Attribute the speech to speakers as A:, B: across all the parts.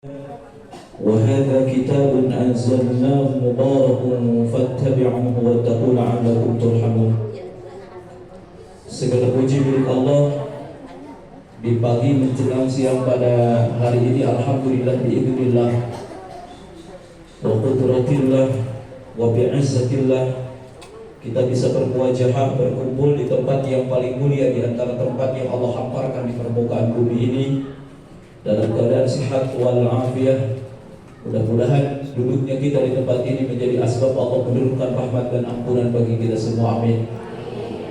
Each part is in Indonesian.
A: وهذا كتاب أنزلناه مبارك فاتبعوه واتقوا لعلكم ترحمون. Segala puji milik Allah. Di pagi menjelang siang pada hari ini, alhamdulillah biidznillah wa qudratillah wa bi'izzatillah, kita bisa bermuajahah, berkumpul di tempat yang paling mulia di antara tempat yang Allah hamparkan di permukaan bumi ini dalam keadaan sehat wal afiyah. Mudah-mudahan duduknya kita di tempat ini menjadi asbab Allah menurunkan rahmat dan ampunan bagi kita semua. Amin.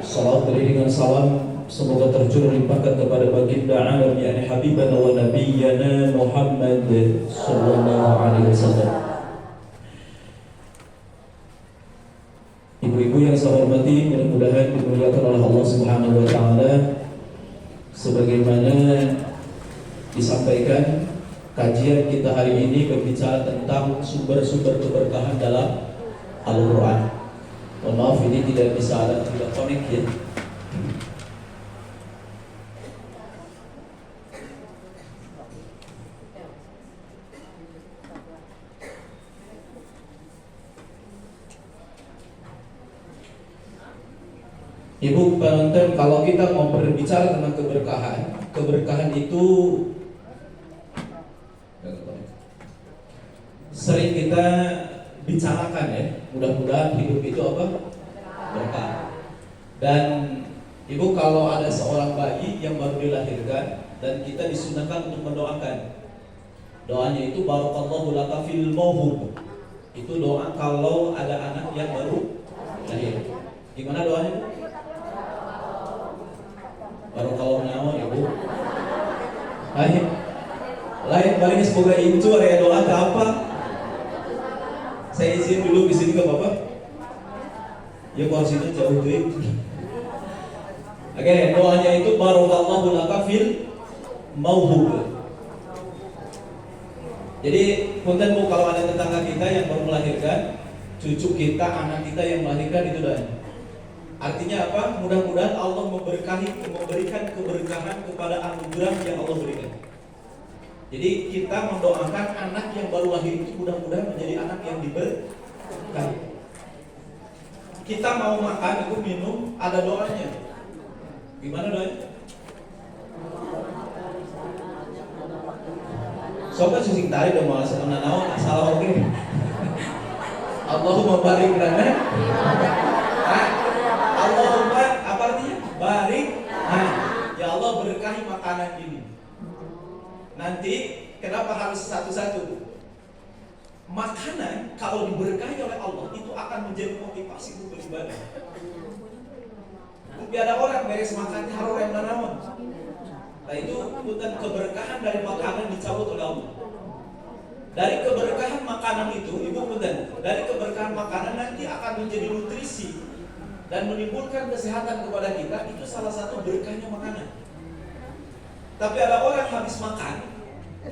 A: Salawat beriringan salam semoga tercurah limpahkan kepada baginda alam yakni habibana wa nabiyyana Muhammad sallallahu alaihi wasallam. Ibu-ibu yang saya hormati, mudah-mudahan dimuliakan oleh Allah Subhanahu wa taala. Sebagaimana disampaikan, kajian kita hari ini berbicara tentang sumber-sumber keberkahan dalam Al-Quran. Mohon maaf, ini tidak bisa ada, tidak connect ya. Ibu penonton, kalau kita mau berbicara tentang keberkahan itu sering kita bicarakan ya. Mudah-mudahan hidup itu apa? Berkah. Dan ibu, kalau ada seorang bayi yang baru dilahirkan dan kita disunahkan untuk mendoakan, doanya itu barakallahu laka fil mauhub. Itu doa kalau ada anak yang baru lahir. Gimana doanya? Barakallahu naon ibu. Lain paling semoga itu area doa ke apa? Saya izin dulu di sini ke Bapak. Ya kursinya jauh tuh. Oke, doanya itu barakallahu laka fil mauhub. Jadi punten Bu, kalau ada tetangga kita yang baru melahirkan, cucu kita, anak kita yang melahirkan, itu doanya. Artinya apa? Mudah-mudahan Allah memberikan keberkahan kepada anugerah yang Allah berikan. Jadi kita mendoakan anak yang baru lahir itu mudah-mudahan menjadi anak yang diberkahi. Kita mau makan, itu minum, ada doanya. Gimana doanya? Sobat susing tarik dan malas menanawan asal oke. Allahumma barik lana. Allahumma apa artinya? Barik. Ya Allah berkahi makanan ini. Nanti kenapa harus satu-satu? Makanan kalau diberkahi oleh Allah itu akan menjadi motivasi untuk beribadah. Tapi ada orang beres makan harum yang nanawan. Nah itu bukan keberkahan dari makanan dicabut oleh Allah. Dari keberkahan makanan itu, ibu bukan. Dari keberkahan makanan nanti akan menjadi nutrisi dan menimbulkan kesehatan kepada kita. Itu salah satu berkahnya makanan. Tapi ada orang habis makan,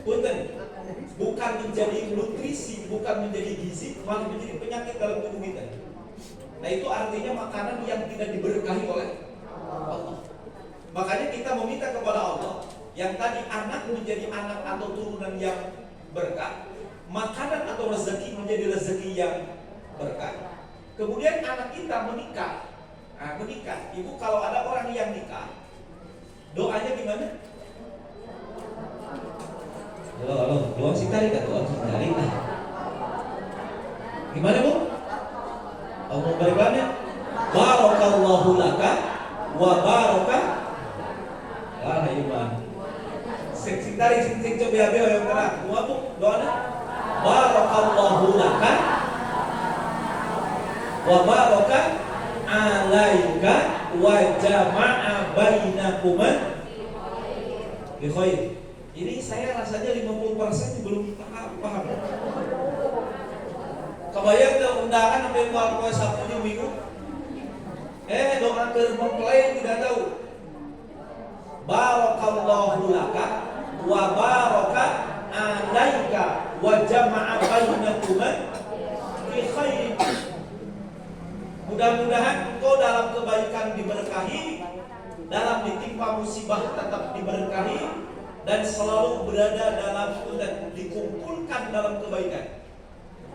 A: bukan menjadi nutrisi, bukan menjadi gizi, malah menjadi penyakit dalam tubuh kita. Nah itu artinya makanan yang tidak diberkahi oleh Allah. Makanya kita meminta kepada Allah yang tadi anak menjadi anak atau turunan yang berkah, makanan atau rezeki menjadi rezeki yang berkah. Kemudian anak kita menikah. Nah, menikah, ibu kalau ada orang yang nikah, doanya gimana? Halo, doa sih tarik atau doa sih tarik? Gimana Bu? Allah berikannya. Barakallahu laka wa baraka. Ah, iman. Sing tarik sing coba ya yang kena. Doa Bu, doanya. Barakallahu laka wa baraka alaika wa jama'a bainakuma bi khair. Ini saya rasanya 50% belum paham. Kebayang ke undangan sampai mau Sabtu Minggu. Doa mempelai tidak tahu. Barakallahu laka wa baraka alaika wa jama'a bainakuma bi khair. Mudah-mudahan engkau dalam kebaikan diberkahi, dalam ditimpa musibah tetap diberkahi, dan selalu berada dalam dan dikumpulkan dalam kebaikan.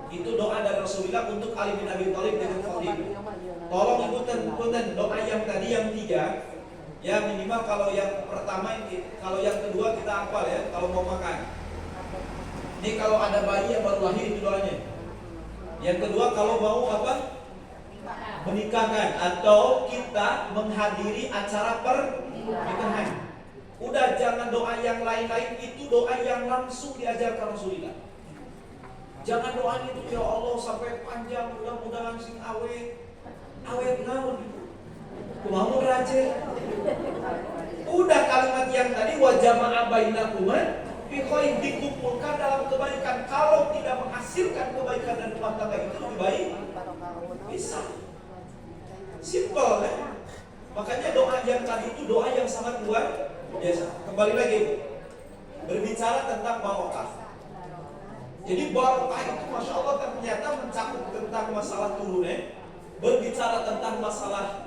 A: Itu doa dari Rasulullah untuk Ali bin Abi Thalib dengan Fatimah. Tolong ikutan doa yang tadi yang 3. Ya minimal kalau yang pertama, kalau yang kedua kita hafal ya, kalau mau makan. Ini kalau ada bayi yang baru lahir itu doanya. Yang kedua kalau mau apa? Menikahkan atau kita menghadiri acara pernikahan. Udah jangan doa yang lain-lain, itu doa yang langsung diajarkan Rasulullah. Jangan doa itu ya Allah sampai panjang, mudah-mudahan sing awet naon gitu. Kumaha raja. Udah kalimat yang tadi wa jama'a bainakuma fi khairin, dikumpulkan dalam kebaikan. Kalau tidak menghasilkan kebaikan dan rumah tangga itu lebih baik bisa. Simple kan? Makanya doa yang tadi itu doa yang sangat luar biasa. Kembali lagi berbicara tentang barokah. Jadi barokah itu Masya Allah ternyata mencakup tentang masalah turunan, berbicara tentang masalah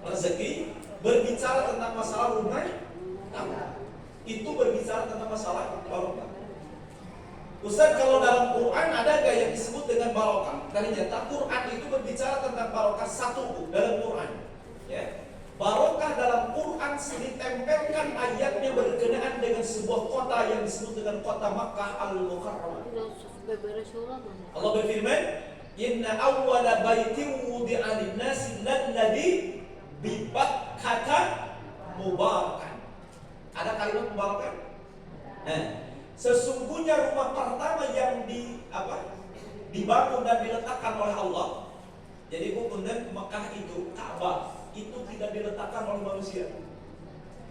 A: rezeki, berbicara tentang masalah rumah tangga. Itu berbicara tentang masalah barokah. Ustaz, kalau dalam Quran ada gak yang disebut dengan barokah? Ternyata Quran itu berbicara tentang barokah satu dalam Quran. Ya. Barokah dalam Quran ditempelkan ayatnya berkenaan dengan sebuah kota yang disebut dengan kota Makkah Al-Mukarramah. Allah berfirman, "Inna awwala baitin wudi'a lin-nasi lalladzi bi Bakkah mubarakan." Ada kalimat mubarakan? Nah, sesungguhnya rumah pertama yang dibangun dan diletakkan oleh Allah. Jadi kemudian Mekah itu, Ka'bah itu tidak diletakkan oleh manusia.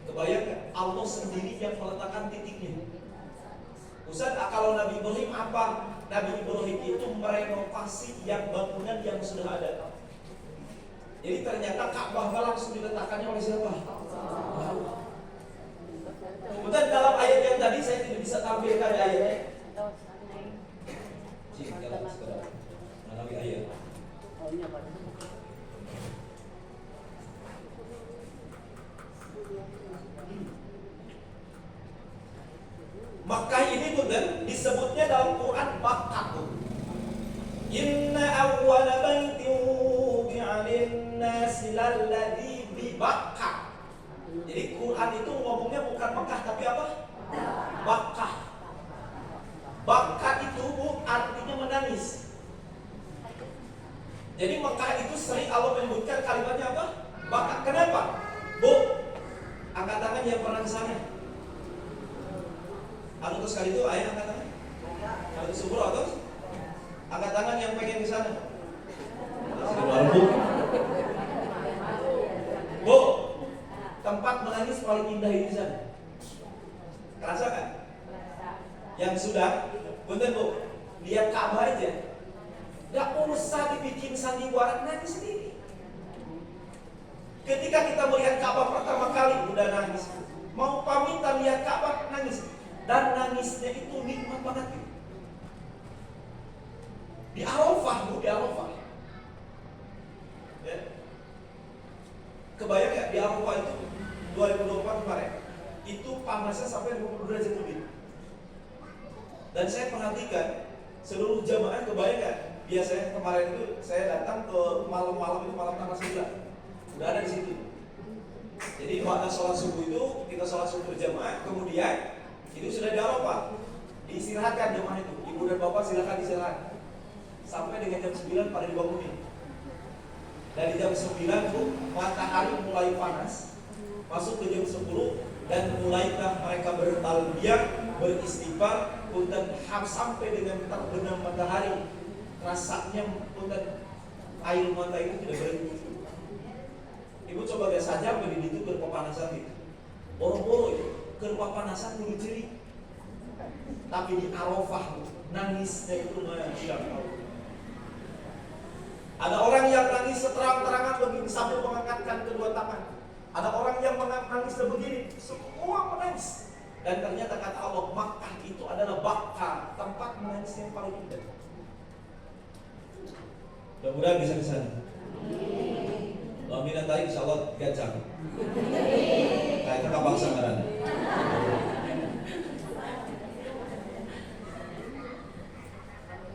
A: Kebayang Allah sendiri yang meletakkan titiknya. Ustaz, kalau Nabi Ibrahim apa? Nabi Ibrahim itu merenovasi yang bangunan yang sudah ada. Jadi ternyata Ka'bah langsung diletakkannya oleh siapa? Kemudian dalam ayat yang tadi saya tidak bisa tampilkan ayatnya. Jangan sekedar melalui ayat. Makkah ini bukan disebutnya dalam Quran Bakkah. Inna awwala baitin wudi'a lin-nasi lalladzi bi Bakkah. Jadi Quran itu ngomongnya bukan Mekah tapi apa? Bakkah. Bakkah itu artinya menangis. Jadi Mekah itu sering Allah menyebutkan kalimatnya apa? Bakkah. Kenapa? Bu, angkat tangan yang pernah ke sana. Anu terus kali itu ayah angkat tangan. Kalau itu subur atau angkat tangan yang pengen ke sana. Bu, tempat menangis paling indah di sana. Kerasa kan? Yang sudah, punten Bu, lihat Ka'bah aja. Gak usah dibikin sandiwara, nangis sendiri. Ketika kita melihat Ka'bah pertama kali, udah nangis. Mau pamitan lihat Ka'bah, nangis. Dan nangisnya itu nikmat banget. Di Arafah, Bu, di Arafah. Ya. Kebayang ya, di Arafah itu 2024 kemarin, itu panasnya sampai 20 derajat lebih. Dan saya perhatikan seluruh jamaah, kebayang gak? Biasanya kemarin itu saya datang ke malam-malam itu, malam tanggal 9. Udah ada di situ. Jadi waktu sholat subuh itu kita sholat subuh berjamaah, kemudian itu sudah di Arafah, diistirahatkan jemaah itu. Ibu dan bapak silakan istirahat sampai dengan jam 9 pada dibangunin. Dari jam 9 tuh matahari mulai panas, masuk ke jam 10 dan mulailah mereka bertalbiyah, beristighfar, dan sampai dengan terbenam matahari. Rasanya dan air mata itu tidak berhenti. Ibu coba lihat saja begini itu berpepanasan itu. Boro-boro itu kepanasan dulu ciri. Tapi di Arafah nangisnya itu Masya Allah. Ada orang yang nangis seterang-terangan begini sambil mengangkatkan kedua tangan. Ada orang yang menangis begini, semua menangis. Dan ternyata kata Allah, Makkah itu adalah Bakkah, tempat menangis yang paling indah. Mudah-mudahan bisa ke sana. Amin. Tadi insya Allah gacang. Kayak kakak bangsa marana.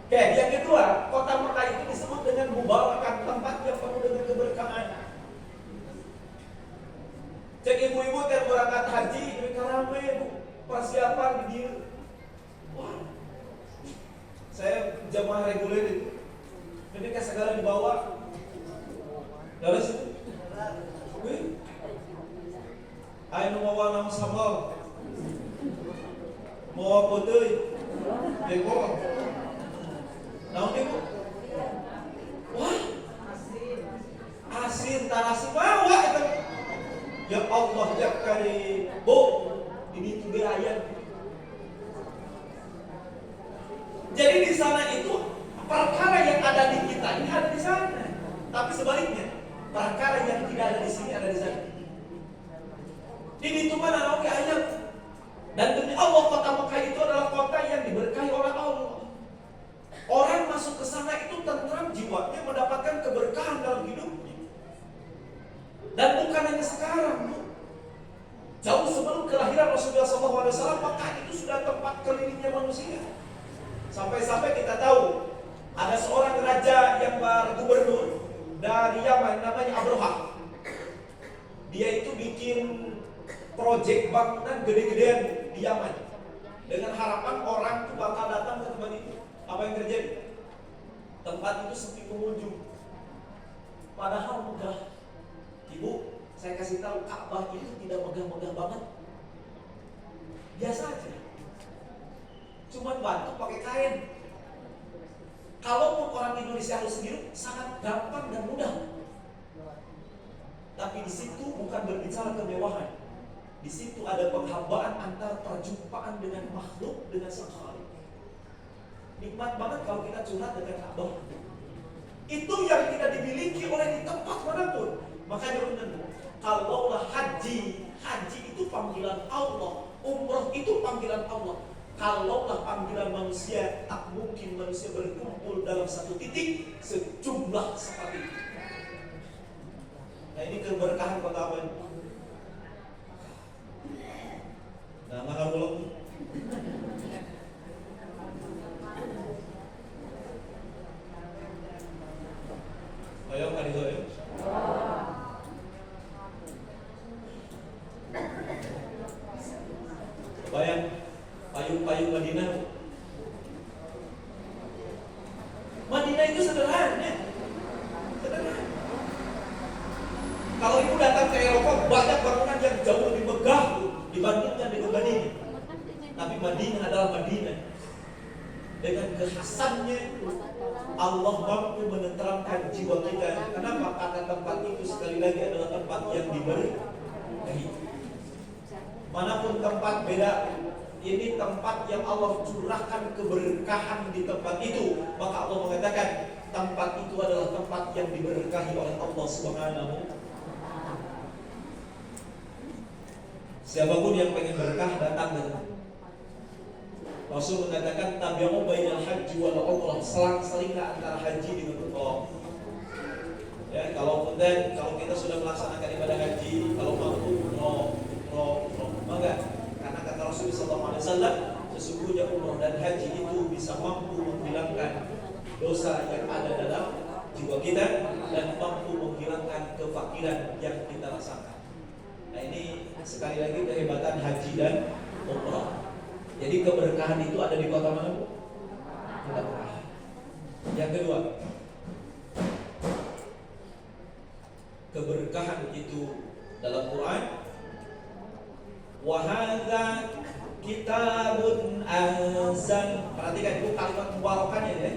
B: Oke, yang kedua, kota Mekah itu disebut dengan mubarakah, tempat yang penuh dengan keberkahan. Cek ibu-ibu yang berangkat haji, mereka ramai bu, persiapan di dia. Wah, saya jamaah reguler itu, ketika segala dibawa, dari situ, ayo mau nama sambal, mau putih, dekor. Naon ibu? Wah, asin tarasi bawa itu. Ya Allah ya karim. Bu, ini juga ayat. Jadi di sana itu perkara yang ada di kita ini ada di sana. Tapi sebaliknya, perkara yang tidak ada di sini ada di sana. Ini itu mana naon ayat. Dan demi Allah kota Mekah itu adalah kota yang diberkahi oleh Allah. Orang masuk ke sana itu tentram jiwanya, mendapatkan keberkahan dalam hidupnya. Dan bukan hanya sekarang, Bu. Jauh sebelum kelahiran Rasulullah SAW, Mekah itu sudah tempat kelilingnya manusia. Sampai-sampai kita tahu ada seorang raja yang bergubernur dari Yaman, namanya Abroha. Dia itu bikin proyek bangunan gede-gedean di Yaman dengan harapan orang itu bakal datang ke tempat itu. Apa yang terjadi? Tempat itu sepi pengunjung. Padahal megah. Ibu, saya kasih tahu Ka'bah itu tidak megah-megah banget. Biasa aja. Cuma batu pakai kain. Kalaupun orang Indonesia harus sendiri sangat gampang dan mudah. Tapi di situ bukan berbicara kemewahan. Di situ ada penghambaan antara perjumpaan dengan makhluk, dengan Sang Khalik. Nikmat banget kalau kita curhat dengan Ka'bah. Itu yang tidak dimiliki oleh di tempat manapun. Makanya benar, kalaulah haji itu panggilan Allah, umroh itu panggilan Allah. Kalaulah panggilan manusia, tak mungkin manusia berkumpul dalam satu titik sejumlah seperti itu. Nah ini keberkahan kota apa ini? Nah maka belum. Ayo kali itu ya. Bayang payung-payung Madinah. Madinah itu sederhana. Sederhana. Kalau ibu datang ke Eropa, banyak bangunan yang jauh lebih megah dibandingkan dengan Madinah. Tapi Madinah adalah Madinah. Dengan kekhasannya Allah mampu menenteramkan jiwa kita. Kenapa? Karena tempat itu sekali lagi adalah tempat yang diberkahi. Manapun tempat beda, ini tempat yang Allah curahkan keberkahan di tempat itu. Maka Allah mengatakan tempat itu adalah tempat yang diberkahi oleh Allah Subhanahu. Siapapun yang pengen berkah datang ke sana. Rasul mengatakan tabi'u bainal haji wal umrah, selang-selinglah antara haji dengan umrah. Ya, kalau kita sudah melaksanakan ibadah haji, kalau mampu umrah, maka karena kata Rasul sallallahu alaihi wasallam, sesungguhnya umrah dan haji itu bisa mampu menghilangkan dosa yang ada dalam jiwa kita dan mampu menghilangkan kefakiran yang kita rasakan. Nah, ini sekali lagi kehebatan haji dan umrah. Jadi keberkahan itu ada di kota mana, Bu? Kota Mekah. Yang kedua, keberkahan itu dalam Quran. Wa hadza kitabun anzal. Perhatikan itu kalimat mubarakahnya ya.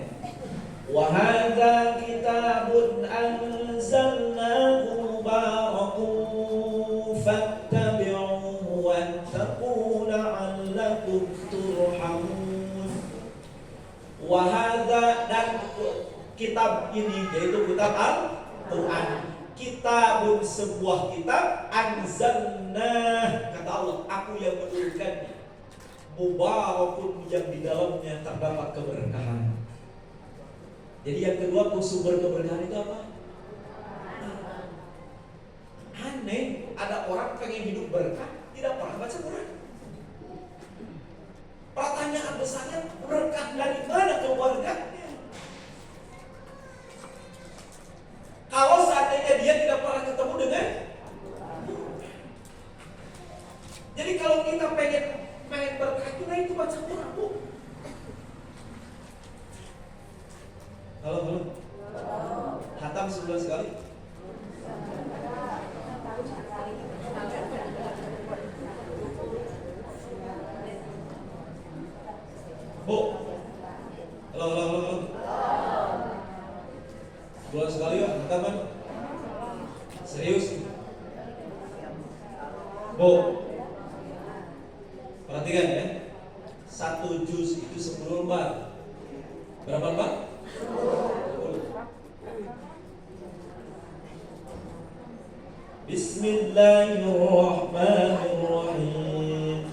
B: Wa hadza kitabun anzalnahu mubarakun fattabi'uhu wattaqu la'allakum turhamun. Wa hadza, dan kitab ini yaitu kitab Al-Qur'an. Kitabun, sebuah kitab, anzalna, kata Allah, aku yang menurunkannya, mubarakun, yang di dalamnya terdapat keberkahan. Jadi yang kedua, sumber keberkahan itu apa? Aneh, ada orang pengen hidup berkah, tidak pernah baca Quran. Pertanyaan besarnya, berkah dari mana keluarganya? Ulang. Bulan sekali ya, teman. Serius. Bu, perhatikan ya. 1 juz itu 10 lembar. Berapa lembar? 10. Bismillahirrahmanirrahim.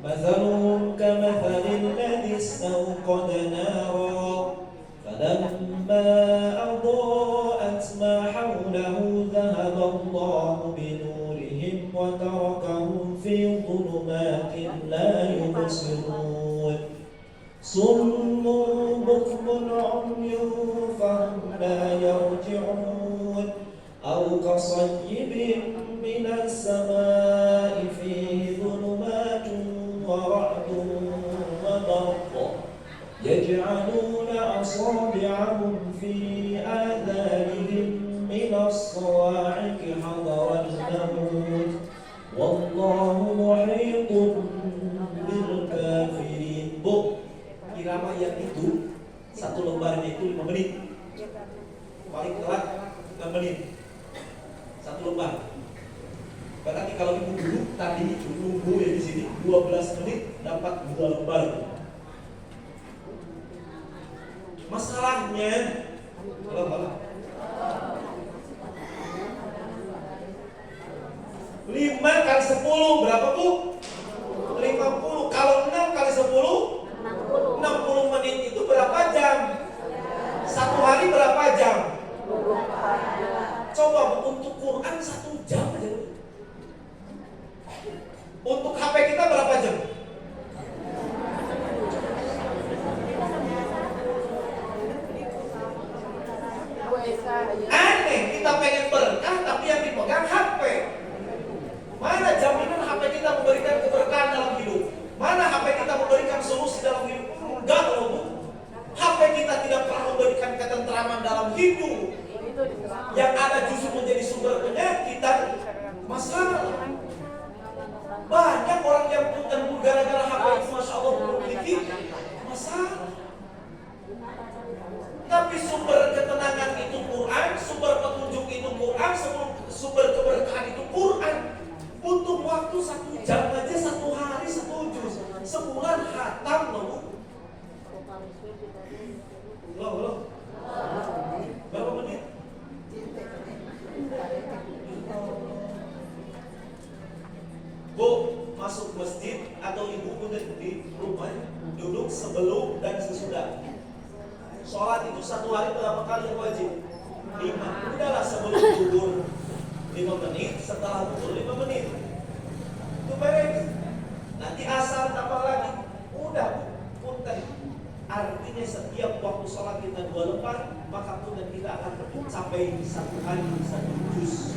B: Mathaluhum kamathalil ladzi istawqada naran falamma adaa'at ma hawlahu dhahaba Allahu binurihim wa tarakahum fi dhulumatin la yubsirun. Summun bukmun 'umyun fahum la yarji'un. Aw kasayyibin minas samaa'i fihi dhulumatun wa ra'dun wa barqun yaj'aluna asabi'ahum fi adhanihim minas sawa'iqi hadara al-maut wallahu muhitun bil kafirin. Bu, irama yang itu 1 lembarnya itu 5 menit. Paling telat 6 menit. 1 lembar. Berarti kalau ibu dulu tadi nunggu ya di sini 12 menit dapat 2 lembar. Masalahnya kalau 5 kali 10 berapa, Bu? 50. Kalau 6 kali 10 60 menit itu berapa jam? 1 hari berapa jam? Coba, Bu, untuk Quran 1 jam aja. Untuk HP kita berapa jam? Aneh, kita pengen berkah tapi yang dipegang HP. Mana jaminan HP kita memberikan keberkahan dalam hidup? Mana HP kita memberikan solusi dalam hidup? Enggak loh, Bu. HP kita tidak pernah memberikan ketentraman dalam hidup. Yang ada justru menjadi sumber penyakit dan masalah. Banyak orang yang pun gara-gara HP itu Masya Allah memiliki masalah. Tapi sumber ketenangan itu Quran, sumber petunjuk itu Quran, sumber keberkahan itu Quran. Butuh waktu 1 jam aja, 1 hari 1 juz, sebulan khatam loh. Loh. Berapa menit? Bu, masuk masjid atau ibu pun di rumah duduk sebelum dan sesudah. Sholat itu 1 hari berapa kali yang wajib? 5. Udahlah sebelum zuhur 5 menit, setelah zuhur 5 menit. Itu beres. Nanti asar tambah lagi. Udah, punten. Artinya setiap waktu sholat kita 2 lembar, maka punten kita akan sampai 1 hari 1 juz.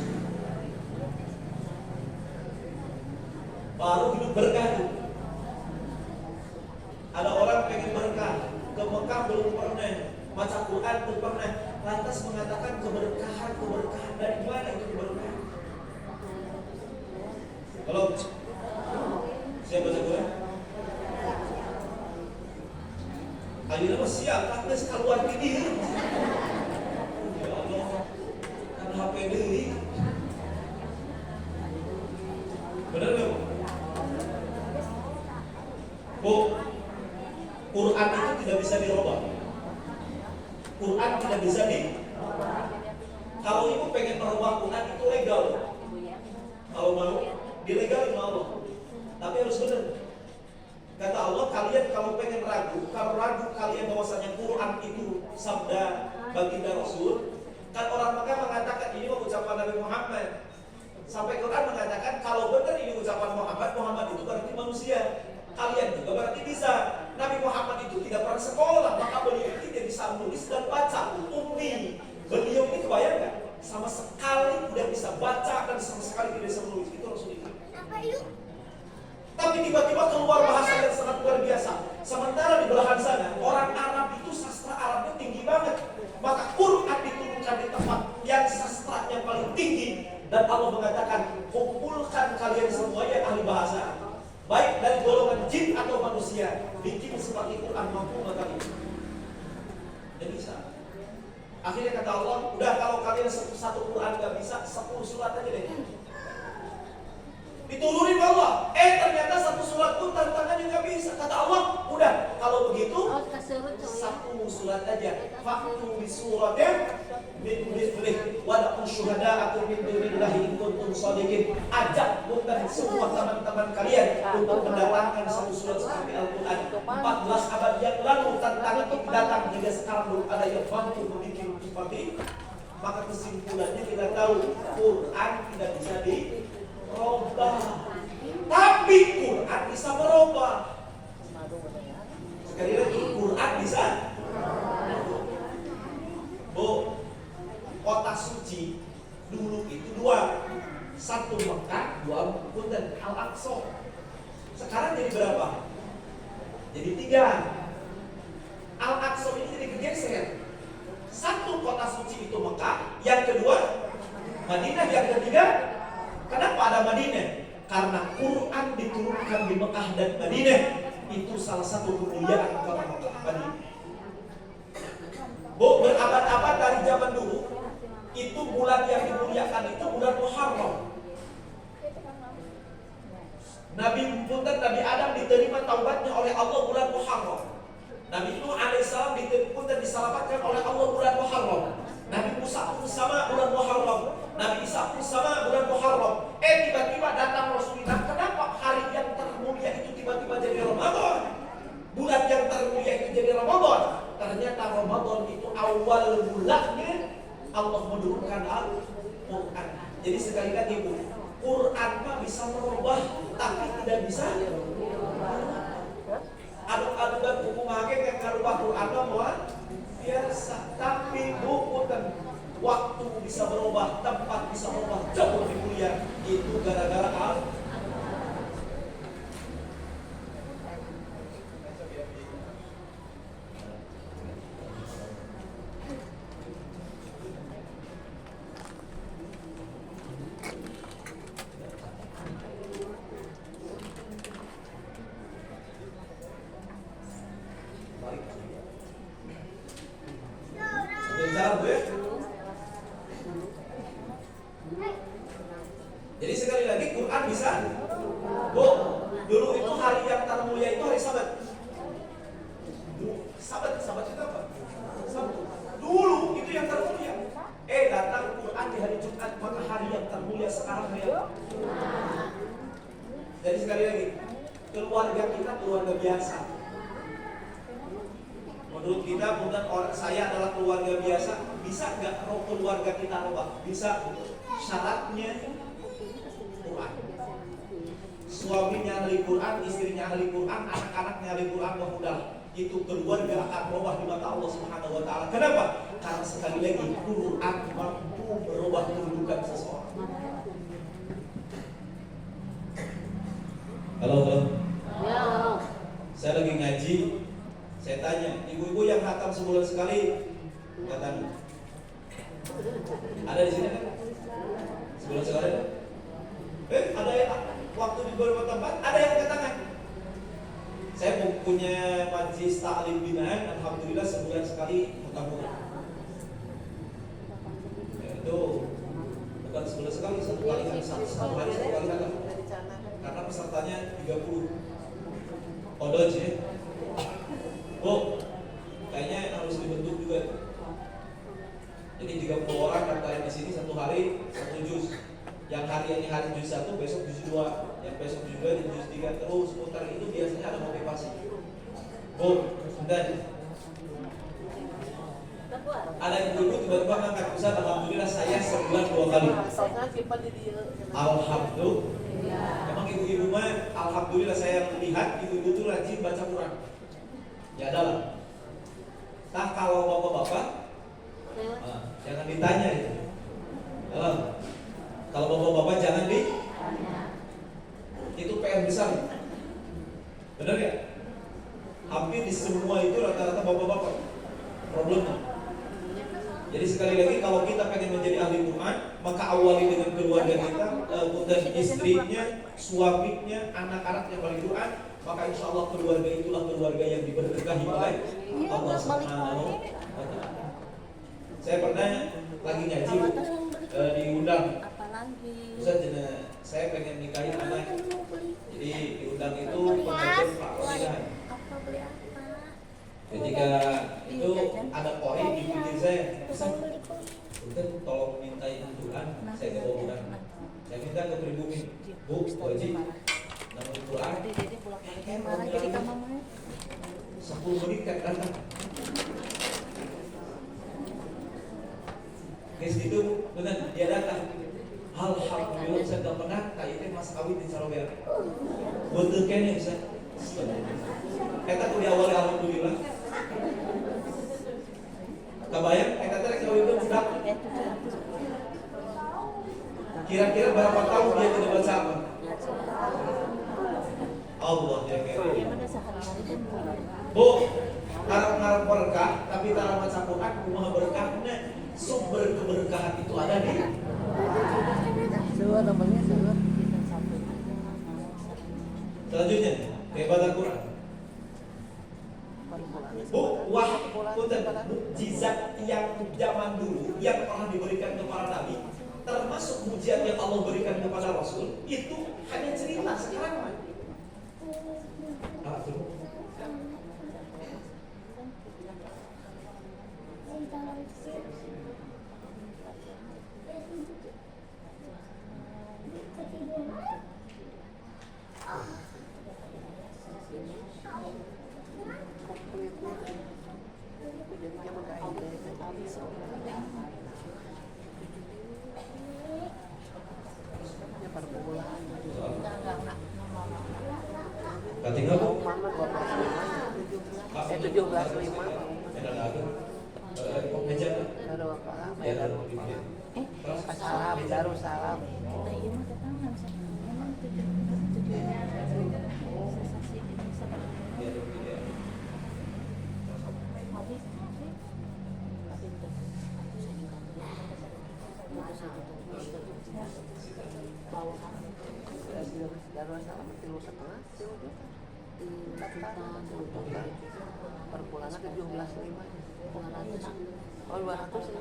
B: Baru hidup berkah. Ada orang pengen berkah, ke Mekah belum pernah, baca Quran belum pernah, lantas mengatakan keberkahan dari mana itu keberkahan? Halo, siapa baca Quran? Ayo nama siap, tapi keluar ini. Ya Allah, kan HP diri. Benar nggak, Bu? Quran itu tidak bisa dirubah. Quran tidak bisa kalau ibu pengen merubah Quran itu legal. Kalau mau, dilegalin sama Allah. Tapi harus benar. Kata Allah, kalian kalau pengen kalau ragu kalian bahwasanya Quran itu sabda baginda Rasul, kan orang Mekah mengatakan ini ucapan Nabi Muhammad. Sampai Quran mengatakan kalau benar ini ucapan Muhammad itu berarti manusia. Kalian juga berarti bisa. Nabi Muhammad itu tidak pernah sekolah, maka beliau itu tidak bisa menulis dan baca. Ummi. Beliau ini kebayang gak? Sama sekali tidak bisa baca dan sama sekali tidak bisa menulis. Itu Rasulullah. Tapi tiba-tiba keluar bahasa yang sangat luar biasa. Sementara di belahan sana, orang Arab itu sastra Arabnya tinggi banget. Maka Quran diturunkan di tempat yang sastranya paling tinggi. Dan Allah mengatakan, kumpulkan kalian semua yang ahli bahasa, baik dari golongan jin atau manusia, bikin seperti Quran, mampu nggak kalian? Tidak bisa. Akhirnya kata Allah, udah kalau kalian satu Quran nggak bisa, 10 surat aja deh. Diturunin Allah, ternyata 1 surat pun tantangannya nggak bisa. Kata Allah, udah kalau begitu 1 surat aja. Faktu bi suratin min mithlih wa da'u syuhada'akum min dunillahi in kuntum shadiqin. Ajak bukan semua teman-teman kalian untuk mendatangkan 1 surat seperti Al-Quran. 14 abad yang lalu tantangan itu datang, hingga sekarang belum ada yang mampu membuat seperti. Maka kesimpulannya kita tahu Quran tidak bisa dirubah, tapi Quran bisa merubah. Sekali lagi, Quran bisa. Bu, kota suci dulu itu 2, 1 Mekah, 2 Punten Al-Aqsa. Sekarang jadi berapa? Jadi 3. Al-Aqsa ini jadi kegeser. 1 kota suci itu Mekah, yang kedua Madinah, yang ketiga kenapa ada Madinah? Karena Quran diturunkan di Mekah dan Madinah. Itu salah satu kemuliaan kota Mekah Madinah. Bu, berabad-abad dari zaman dulu, itu bulan yang dimuliakan itu bulan Muharram. Nabi Adam diterima taubatnya oleh Allah bulan Muharram. Nabi Nuh alaihissalam diselamatkan oleh Allah bulan Muharram. Nabi Musa pun sama bulan Muharram. Nabi Isa pun sama bulan Muharram. Tiba-tiba datang Rasulullah. Kenapa hari yang termulia itu tiba-tiba jadi Ramadan? Bulan yang termulia itu jadi Ramadan. Ternyata Ramadan itu awal bulannya Allah menurunkan Al-Quran. Jadi sekali lagi Bu, Quran mah bisa merubah, tapi tidak bisa aduk-adukan hukum hakim yang merubah Quran mah biasa. Tapi buku dan waktu bisa berubah, tempat bisa berubah, jauh lebih mulia. Itu gara-gara Al. Jadi sekali lagi Quran bisa. Bu, dulu itu hari yang termulia itu hari Sabat. Sabat itu apa? Sabtu. Dulu itu yang termulia. Datang Quran di hari Jumat, maka hari yang termulia sekarang ya. Jadi sekali lagi, keluarga kita keluarga biasa. Menurut kita, bukan saya adalah keluarga biasa. Bisa nggak keluarga kita rubah? Bisa. Syaratnya Quran. Suaminya ahli Quran, istrinya ahli Quran, anak-anaknya ahli Quran, udah itu keluarga akan berubah di mata Allah Subhanahu wa taala. Kenapa? Karena sekali lagi Quran mampu merubah kedudukan seseorang.
A: Halo.
C: Ya.
A: Saya lagi ngaji. Saya tanya, ibu-ibu yang hatam sebulan sekali, katanya. Ada di sini kan? Sebulan sekali ada? Ada yang waktu di beberapa tempat, ada yang angkat tangan. Saya punya majlis ta'lim binaan, alhamdulillah sebulan sekali hatam Quran. Itu bukan sebulan sekali, satu hari sekali hatam. Karena pesertanya 30. Odoj ya. Bu, kayaknya harus dibentuk juga. Jadi 30 orang daftar di sini satu hari 1 juz. Yang hari ini hari juz 1, besok juz 2, yang besok juz 2 dan juz 3 terus putar. Itu biasanya ada motivasi. Bu, dan ada ibu-ibu tiba-tiba ngangkat pusat, alhamdulillah saya sebulan 2 kali. Alhamdulillah. Emang ibu-ibu mah alhamdulillah saya lihat ibu-ibu itu rajin baca Quran. Ya adalah. Nah kalau bapak-bapak jangan ditanya itu. Kalau bapak-bapak jangan itu PR besar. Benar ya? Hampir di semua itu rata-rata bapak-bapak problemnya. Jadi sekali lagi kalau kita pengen menjadi ahli Quran, maka awali dengan keluarga kita, dan istrinya, suaminya, anak-anak yang ahli Quran.
B: maka insya Allah keluarga itulah keluarga yang diberkahi oleh Allah Subhanahu wa Ta'ala. Saya pernah lagi ngaji diundang, Ustaz, saya pengen nikahin anak, jadi diundang itu pengajian Pak Pernikahan. Ketika itu ada kori di pinggir saya, Ustaz tolong mintain Tuhan, saya nggak bawa Quran, saya minta ke pribumi, Bu Haji, nama Quran, 10 menit kan datang. Guys itu benar dia datang. Alhamdulillah saya tidak pernah kayaknya mas kawin di Sarawak. Betul kan ya Ustaz? Kita tuh di awal alhamdulillah. Kebayang? Kita tadi kalau itu sudah. Kira-kira berapa tahun dia tidak baca apa? Allah ya karim. Bu, ngarap berkah, tapi cara baca Quran cuma berkahnya. Sumber keberkahan itu ada di selanjutnya baca Quran. Bu, mukjizat yang zaman dulu yang pernah diberikan kepada Nabi, termasuk mukjizat yang Allah berikan kepada Rasul, itu hanya cerita sekarang. Tinggal Bu. 17.5.
C: Salam, Darussalam. Darussalam 3,5 per bulannya 17.5. Oh 200 ya.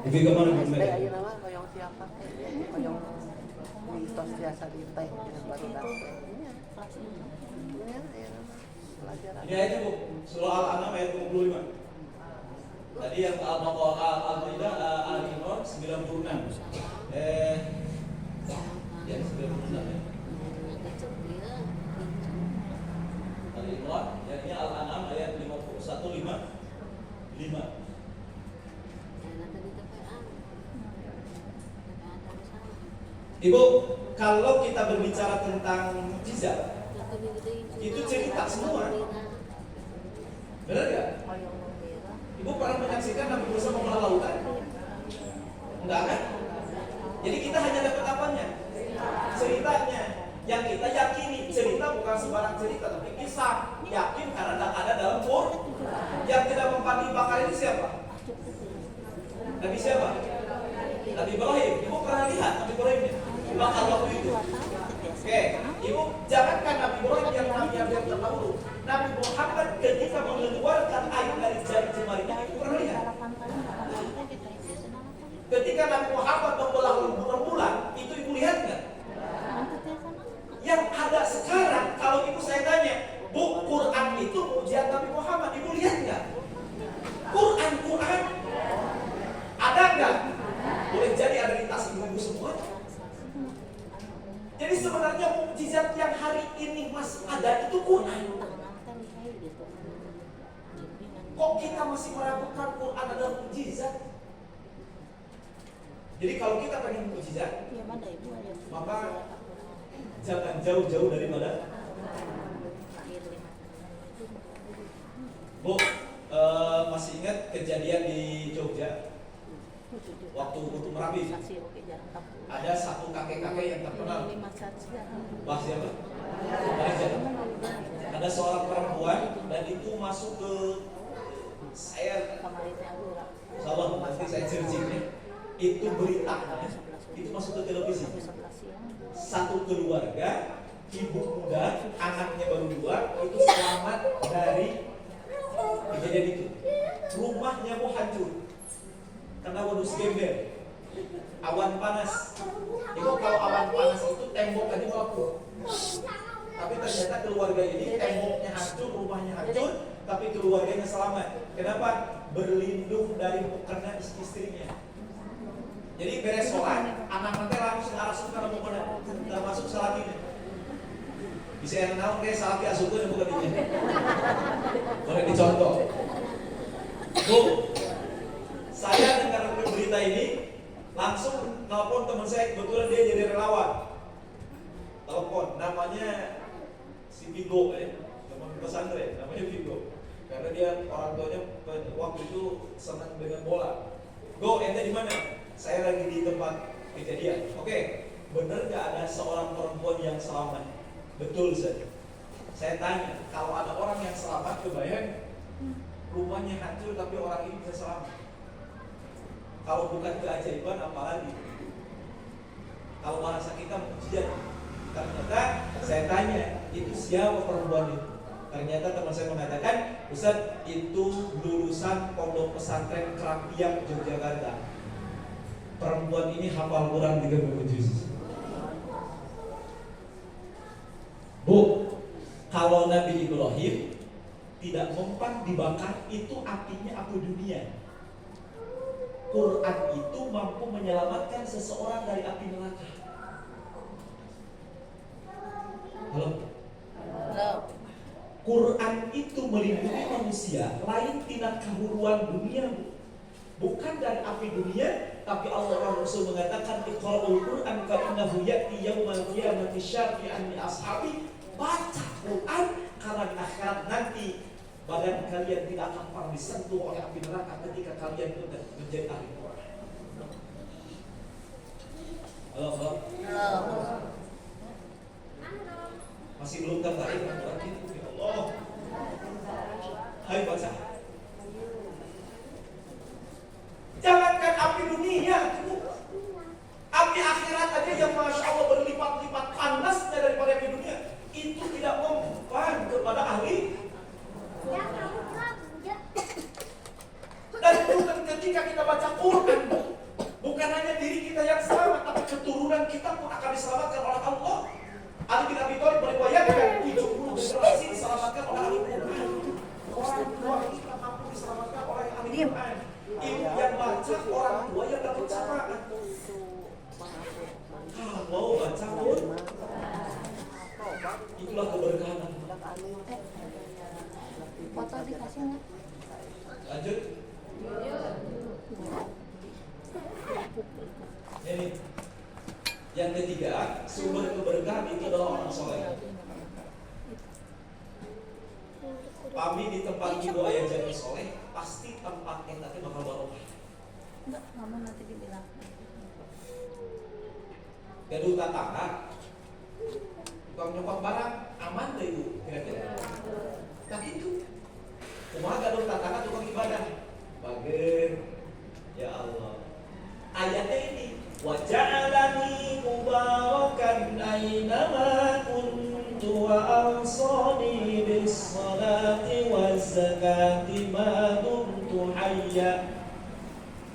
B: Ibu kemana?
C: Ayo nama koyong siapa? Koyong di tos biasa di teh baru dapat.
B: Ini ayatnya Bu, surah Al-An'am ayat 25. Tadi yang Al-Maidah Al-Imran 96. Ya 96 ya. Al-Imran, yakni Al-An'am ayat 51:5. Ibu, kalau kita berbicara tentang mukjizat, itu cerita semua. Benar gak? Ibu pernah menyaksikan Nabi Musa membelah lautan? Enggak kan? Jadi kita hanya dapat apanya? Ceritanya. Yang kita yakini, cerita bukan sembarang cerita, tapi kisah. Yakin karena ada dalam Quran. Yang tidak mempan bakar ini siapa? Nabi siapa? Nabi Ibrahim. Ibu pernah lihat Nabi Ibrahim bakar waktu itu? Oke, Ibu jangankan Nabi Ibrahim yang Nabi yang terdahulu, Nabi Muhammad ketika mengeluarkan air dari jari jemarinya, Ibu pernah lihat? Ketika Nabi Muhammad membelah rembulan, itu Ibu lihat nggak? Yang ada sekarang, kalau Ibu saya tanya, Bu, Quran itu mukjizat Nabi Muhammad, Ibu lihat nggak? Quran ada nggak? Boleh jadi ada di tas ibu semua. Jadi sebenarnya mukjizat yang hari ini masih ada itu Quran. Kok kita masih meragukan Quran adalah mukjizat? Jadi kalau kita pengen mukjizat, maka jangan jauh-jauh daripada Bu, masih ingat kejadian di Jogja waktu Butuh Merapi? Ada satu kakek-kakek yang terkenal. Wah, siapa? Ada seorang perempuan dan itu masuk ke saya. Salah nanti saya cerita. itu beritanya itu masuk ke televisi. Satu keluarga, ibu muda, anaknya baru 2 itu selamat dari kejadian itu. Rumahnya mau hancur karena wadus gembel, awan panas. Ibu kalau awan panas itu tembok aja melapuk. Tapi ternyata keluarga ini temboknya hancur, rumahnya hancur, tapi keluarganya selamat. Kenapa? Berlindung dari mukena istrinya. Jadi beres sholat, anak-anaknya langsung arasuk karena mau termasuk salat ini. Bisa yang tahu kayak salat asukun yang bukan ini. Boleh dicontoh. Bu, saya dengar berita ini, langsung telepon teman saya, kebetulan dia jadi relawan. Telepon, namanya si Vigo, teman pesantren, namanya Vigo. Karena dia orang tuanya waktu itu senang dengan bola. Go, ente di mana? Saya lagi di tempat kejadian. Oke, bener gak ada seorang perempuan yang selamat? Betul saja. Saya tanya, kalau ada orang yang selamat, kebayang rumahnya hancur tapi orang ini bisa selamat. Kalau bukan keajaiban apalagi? Kalau bahasa kita mujizat. Ternyata saya tanya, itu siapa perempuan itu? Ternyata teman saya mengatakan, Ustaz, itu lulusan Pondok Pesantren Kerapiak, Yogyakarta. Perempuan ini hafal Quran 30 juz. Bu, kalau Nabi Ibrahim tidak mempan dibakar, itu apinya api dunia. Quran itu mampu menyelamatkan seseorang dari api neraka. Halo?
C: Halo.
B: Quran itu melindungi manusia lain tidak kahuruan dunia, bukan dari api dunia. Tapi Allah dan Rasul mengatakan Iqra'ul Quran fa innahu ya'ti yaumal qiyamati syafi'an li ashabi. Baca Quran karena di akhirat nanti badan kalian tidak akan pernah disentuh oleh api neraka ketika kalian menjadi ahli Quran. Halo, halo.
C: Halo.
B: Masih belum tertarik dengan Quran itu? Ya Allah. Hai baca. Jangankan api dunia, api akhirat aja yang Masya Allah berlipat-lipat panasnya daripada api dunia, itu tidak mempan kepada ahli. Dan bukan ketika kita baca Quran, bukan hanya diri kita yang selamat, tapi keturunan kita pun akan diselamatkan oleh Allah. Ali bin Abi Thalib meriwayatkan 70 generasi diselamatkan oleh ahli Quran. Orang tua kita mampu diselamatkan oleh ahli Quran. Ibu yang baca, orang tua yang dapat syafaat. Kalau baca pun, itulah keberkahan.
D: Foto dikasih nggak?
B: Lanjut. Ini yang ketiga, sumber keberkahan itu adalah orang soleh. Kami di tempat ibu ayah jadi soleh, pasti tempat yang nanti bakal barokah.
D: Enggak, mama nanti dibilang.
B: Gaduh tetangga, tukang nyokot barang, aman deh ibu, kira-kira. Nah itu, kumaha gaduh tetangga tukang ibadah, bager, ya Allah. Ayatnya ini, wa ja'alani mubarakan aynama kuntu wa awsani bis salati waz zakati ma dumtu hayya.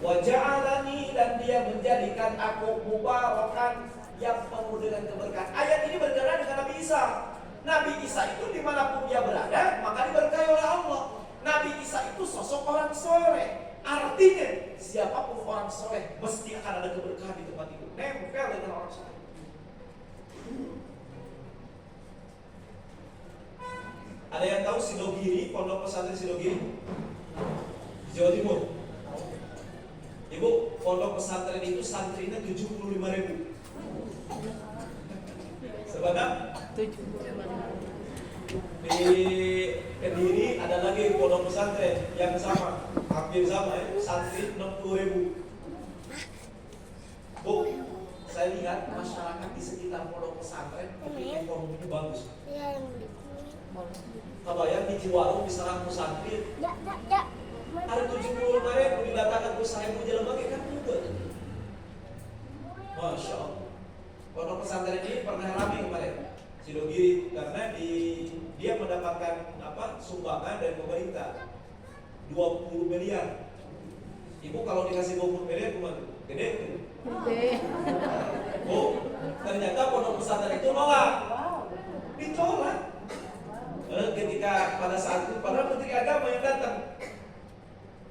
B: Wa ja'alani, dan dia menjadikan aku mubarakan, yang penuh dengan keberkahan. Ayat ini berkenaan dengan Nabi Isa. Nabi Isa itu dimanapun dia berada, maka diberkahi oleh Allah. Nabi Isa itu sosok orang soleh. Artinya siapapun orang soleh mesti akan ada keberkahan di tempat itu. Nempel dengan orang soleh. Ada yang tahu Sidogiri, Pondok Pesantren Sidogiri di Jawa Timur? Ibu, pondok pesantren itu santrinya 75.000. Sebenarnya di Kediri ada lagi pondok pesantren yang sama, hampir sama ya, santri 60.000. Bu, saya lihat masyarakat di sekitar pondok pesantren ini ekonominya bagus. Kebayang di Ciwarung diserang santri, ada 75.000 didatangkan ke 1.000 jelema kan mudah. Masya Allah. Pondok pesantren ini pernah ramai kemarin Sidogiri karena dia mendapatkan sumbangan dari pemerintah 20 miliar. Ibu kalau dikasih 20 miliar cuma gede. Oh, ternyata pondok pesantren itu nolak. Ditolak. Ketika pada saat itu padahal Menteri Agama yang datang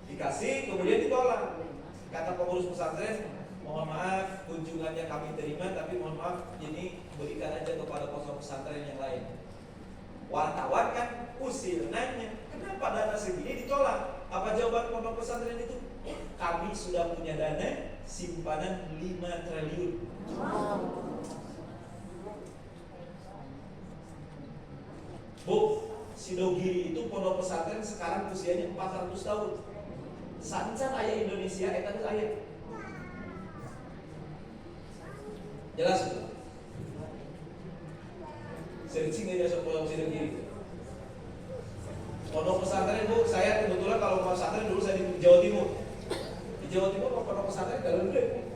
B: dikasih, kemudian ditolak. Kata pengurus pesantren, mohon maaf kunjungannya kami terima, tapi mohon maaf ini berikan aja kepada pondok pesantren yang lain. Wartawan kan usir nanya, kenapa dana segini ditolak? Apa jawaban pondok pesantren itu? Kami sudah punya dana simpanan 5 triliun. Bu, Sidogiri itu pondok pesantren sekarang usianya 400 tahun. Sancan ayah Indonesia, eta geus aya. Jelas bu? Searching aja soal pondok Sidogiri. Pondok pesantren bu, saya kebetulan kalau mau pesantren dulu saya di Jawa Timur. Di Jawa Timur pondok pesantren kalau gede.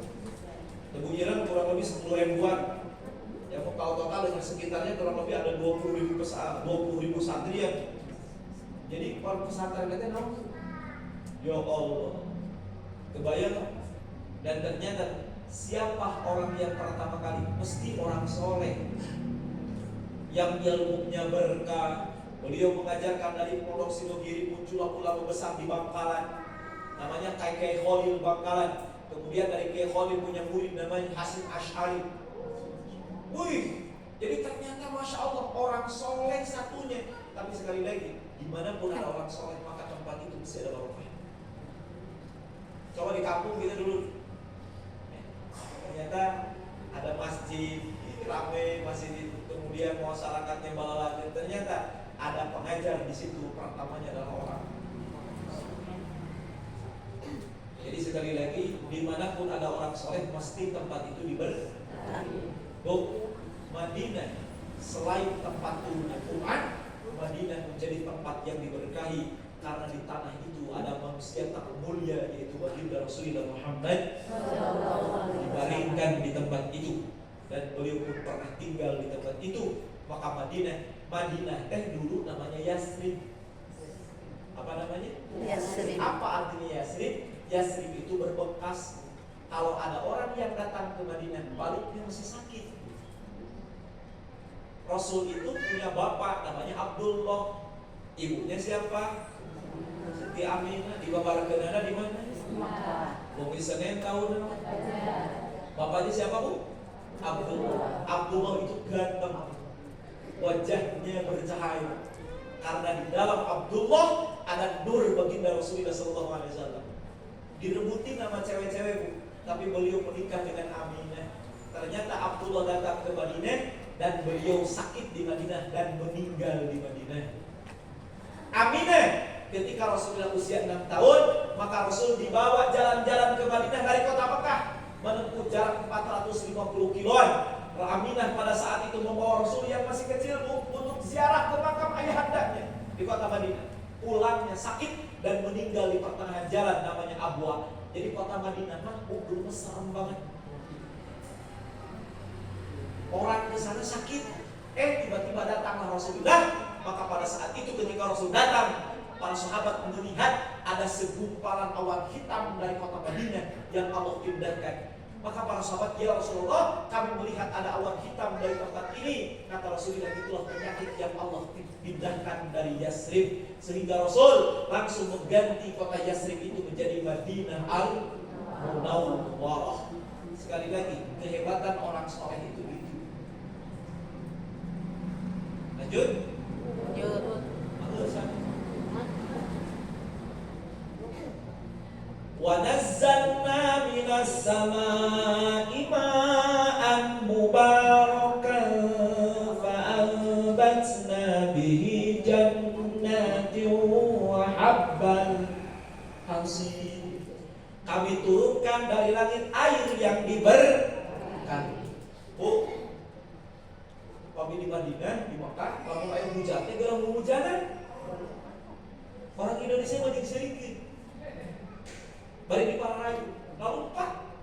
B: Tebu Ireng kurang lebih 10 ribuan. Yang kalau total dengan sekitarnya kurang lebih ada 20.000 santrian. Jadi pondok pesantren itu naon? Ya Allah, kebayang. Dan ternyata siapa orang yang pertama kali? Mesti orang soleh yang ilmunya berkah. Beliau mengajarkan dari pondok Sidogiri, muncullah ulama besar di Bangkalan, namanya Kiai Khalil Bangkalan. Kemudian dari Kiai Khalil punya murid namanya Hasim Asy'ari. Wih, jadi ternyata Masya Allah orang soleh satunya. Tapi sekali lagi, dimanapun ada orang soleh maka tempat itu mesti ada barokah. Coba di kampung kita dulu, ternyata ada masjid, ramai masjid, kemudian masyarakatnya balalan, ternyata ada pengajar di situ, pertamanya adalah orang. Jadi sekali lagi, dimanapun ada orang soleh, mesti tempat itu diberkahi. Madinah selain tempat turunnya Quran, Madinah menjadi tempat yang diberkahi karena di tanah itu ada manusia tak mulia, yaitu baginda Rasulullah Muhammad dibaringkan di tempat itu, dan beliau pun pernah tinggal di tempat itu. Maka Madinah dulu namanya Yasrib. Apa namanya?
C: Yasrib.
B: Apa artinya Yasrib? Yasrib itu berbekas. Kalau ada orang yang datang ke Madinah, baliknya masih sakit. Rasul itu punya bapak namanya Abdullah. Ibunya siapa? Siti Aminah. Di Babargenana di mana? Bumi Senen tahu nama? Bapaknya siapa bu? Abdullah. Abdullah itu ganteng, wajahnya bercahaya. Karena di dalam Abdullah ada nur baginda Rasulullah SAW. Direbutin nama cewek-cewek bu, tapi beliau menikah dengan Aminah. Ternyata Abdullah datang ke Madinah dan beliau sakit di Madinah dan meninggal di Madinah. Aminah ketika Rasulullah usia 6 tahun, maka Rasul dibawa jalan-jalan ke Madinah dari kota Mekah, menempuh jarak 450 kiloan. Aminah pada saat itu membawa Rasul yang masih kecil untuk ziarah ke makam ayahandanya di kota Madinah. Pulangnya sakit dan meninggal di pertengahan jalan, namanya Abwa. Jadi kota Madinah dulu serem banget. Orang ke sana sakit, tiba-tiba datanglah Rasulullah. Maka pada saat itu ketika Rasul datang, para sahabat melihat ada segumpalan awan hitam dari kota Madinah yang Allah pindahkan. Maka para sahabat, ya Rasulullah, kami melihat ada awan hitam dari tempat ini. Kata Rasulullah, itulah penyakit yang Allah pindahkan dari Yasrib. Sehingga Rasul langsung mengganti kota Yasrib itu menjadi Madinah Al-Munawwarah. Sekali lagi, kehebatan orang soleh itu. Lanjut. Wa nazzalna minas samaa'i ma'an mubarakan fa anbatna bihi jannatin wa habbal hasid. Kami turunkan dari langit air yang diberkahi. Kami di Madinah, di Makkah, kalau air hujannya garam hujanan. Orang Indonesia banyak sedikit. Bari di Pararayu, lalu Pak,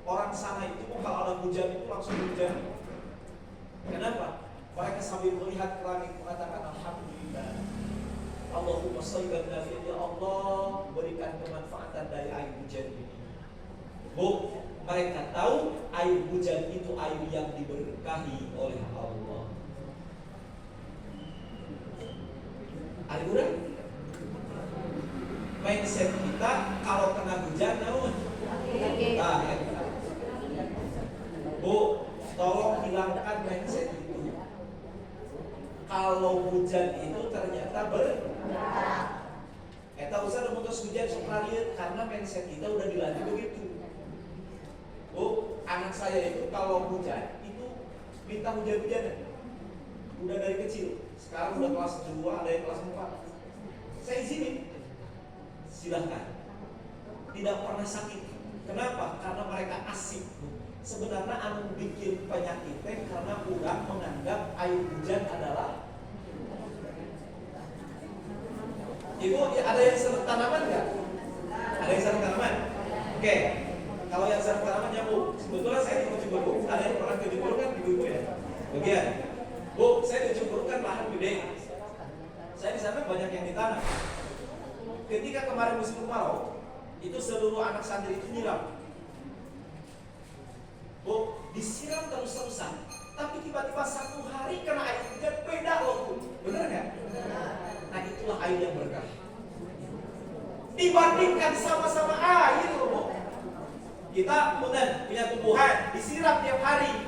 B: orang sana itu kalau ada maksud hujan. Kenapa? Mereka sambil melihat ke langit mengatakan alhamdulillah. Allahumma shalli ala Nabi, ya Allah, berikan kemanfaatan dari air hujan ini. Bu, mereka tahu air hujan itu air yang diberkahi oleh Allah. Ada kurang? Mindset kita kalau kena hujan, namun Bu, tolong hilangkan mindset itu. Kalau hujan itu ternyata berkah. Kita usah memutus hujan sekali karena mindset kita udah dilatih begitu. Bu, anak saya itu kalau hujan itu minta hujan-hujanan. Udah dari kecil. Sekarang udah kelas 2, ada yang kelas 4. Saya izinin. Silahkan. Tidak pernah sakit. Kenapa? Karena mereka asik. Sebenarnya anu bikin penyakitnya karena udah menganggap air hujan adalah. Ibu, ada yang senang tanaman nggak? Ada yang senang tanaman? Oke. Kalau yang senang tanaman ya Bu, sebetulnya saya di Cibubur Bu. Ada yang pernah ke Cibubur kan ibu-ibu ya? Bagian. Bu, saya di Cibubur kan lahan gede. Saya di sana banyak yang ditanam. Ketika kemarin musim kemarau, itu seluruh anak santri itu nyiram. Bu, disiram terus-terusan. Tapi tiba-tiba satu hari kena air hujan beda loh Bu. Benar nggak? Nah itulah air yang berkah. Dibandingkan sama-sama air loh Bu. Kita punya tumbuhan, disiram tiap hari.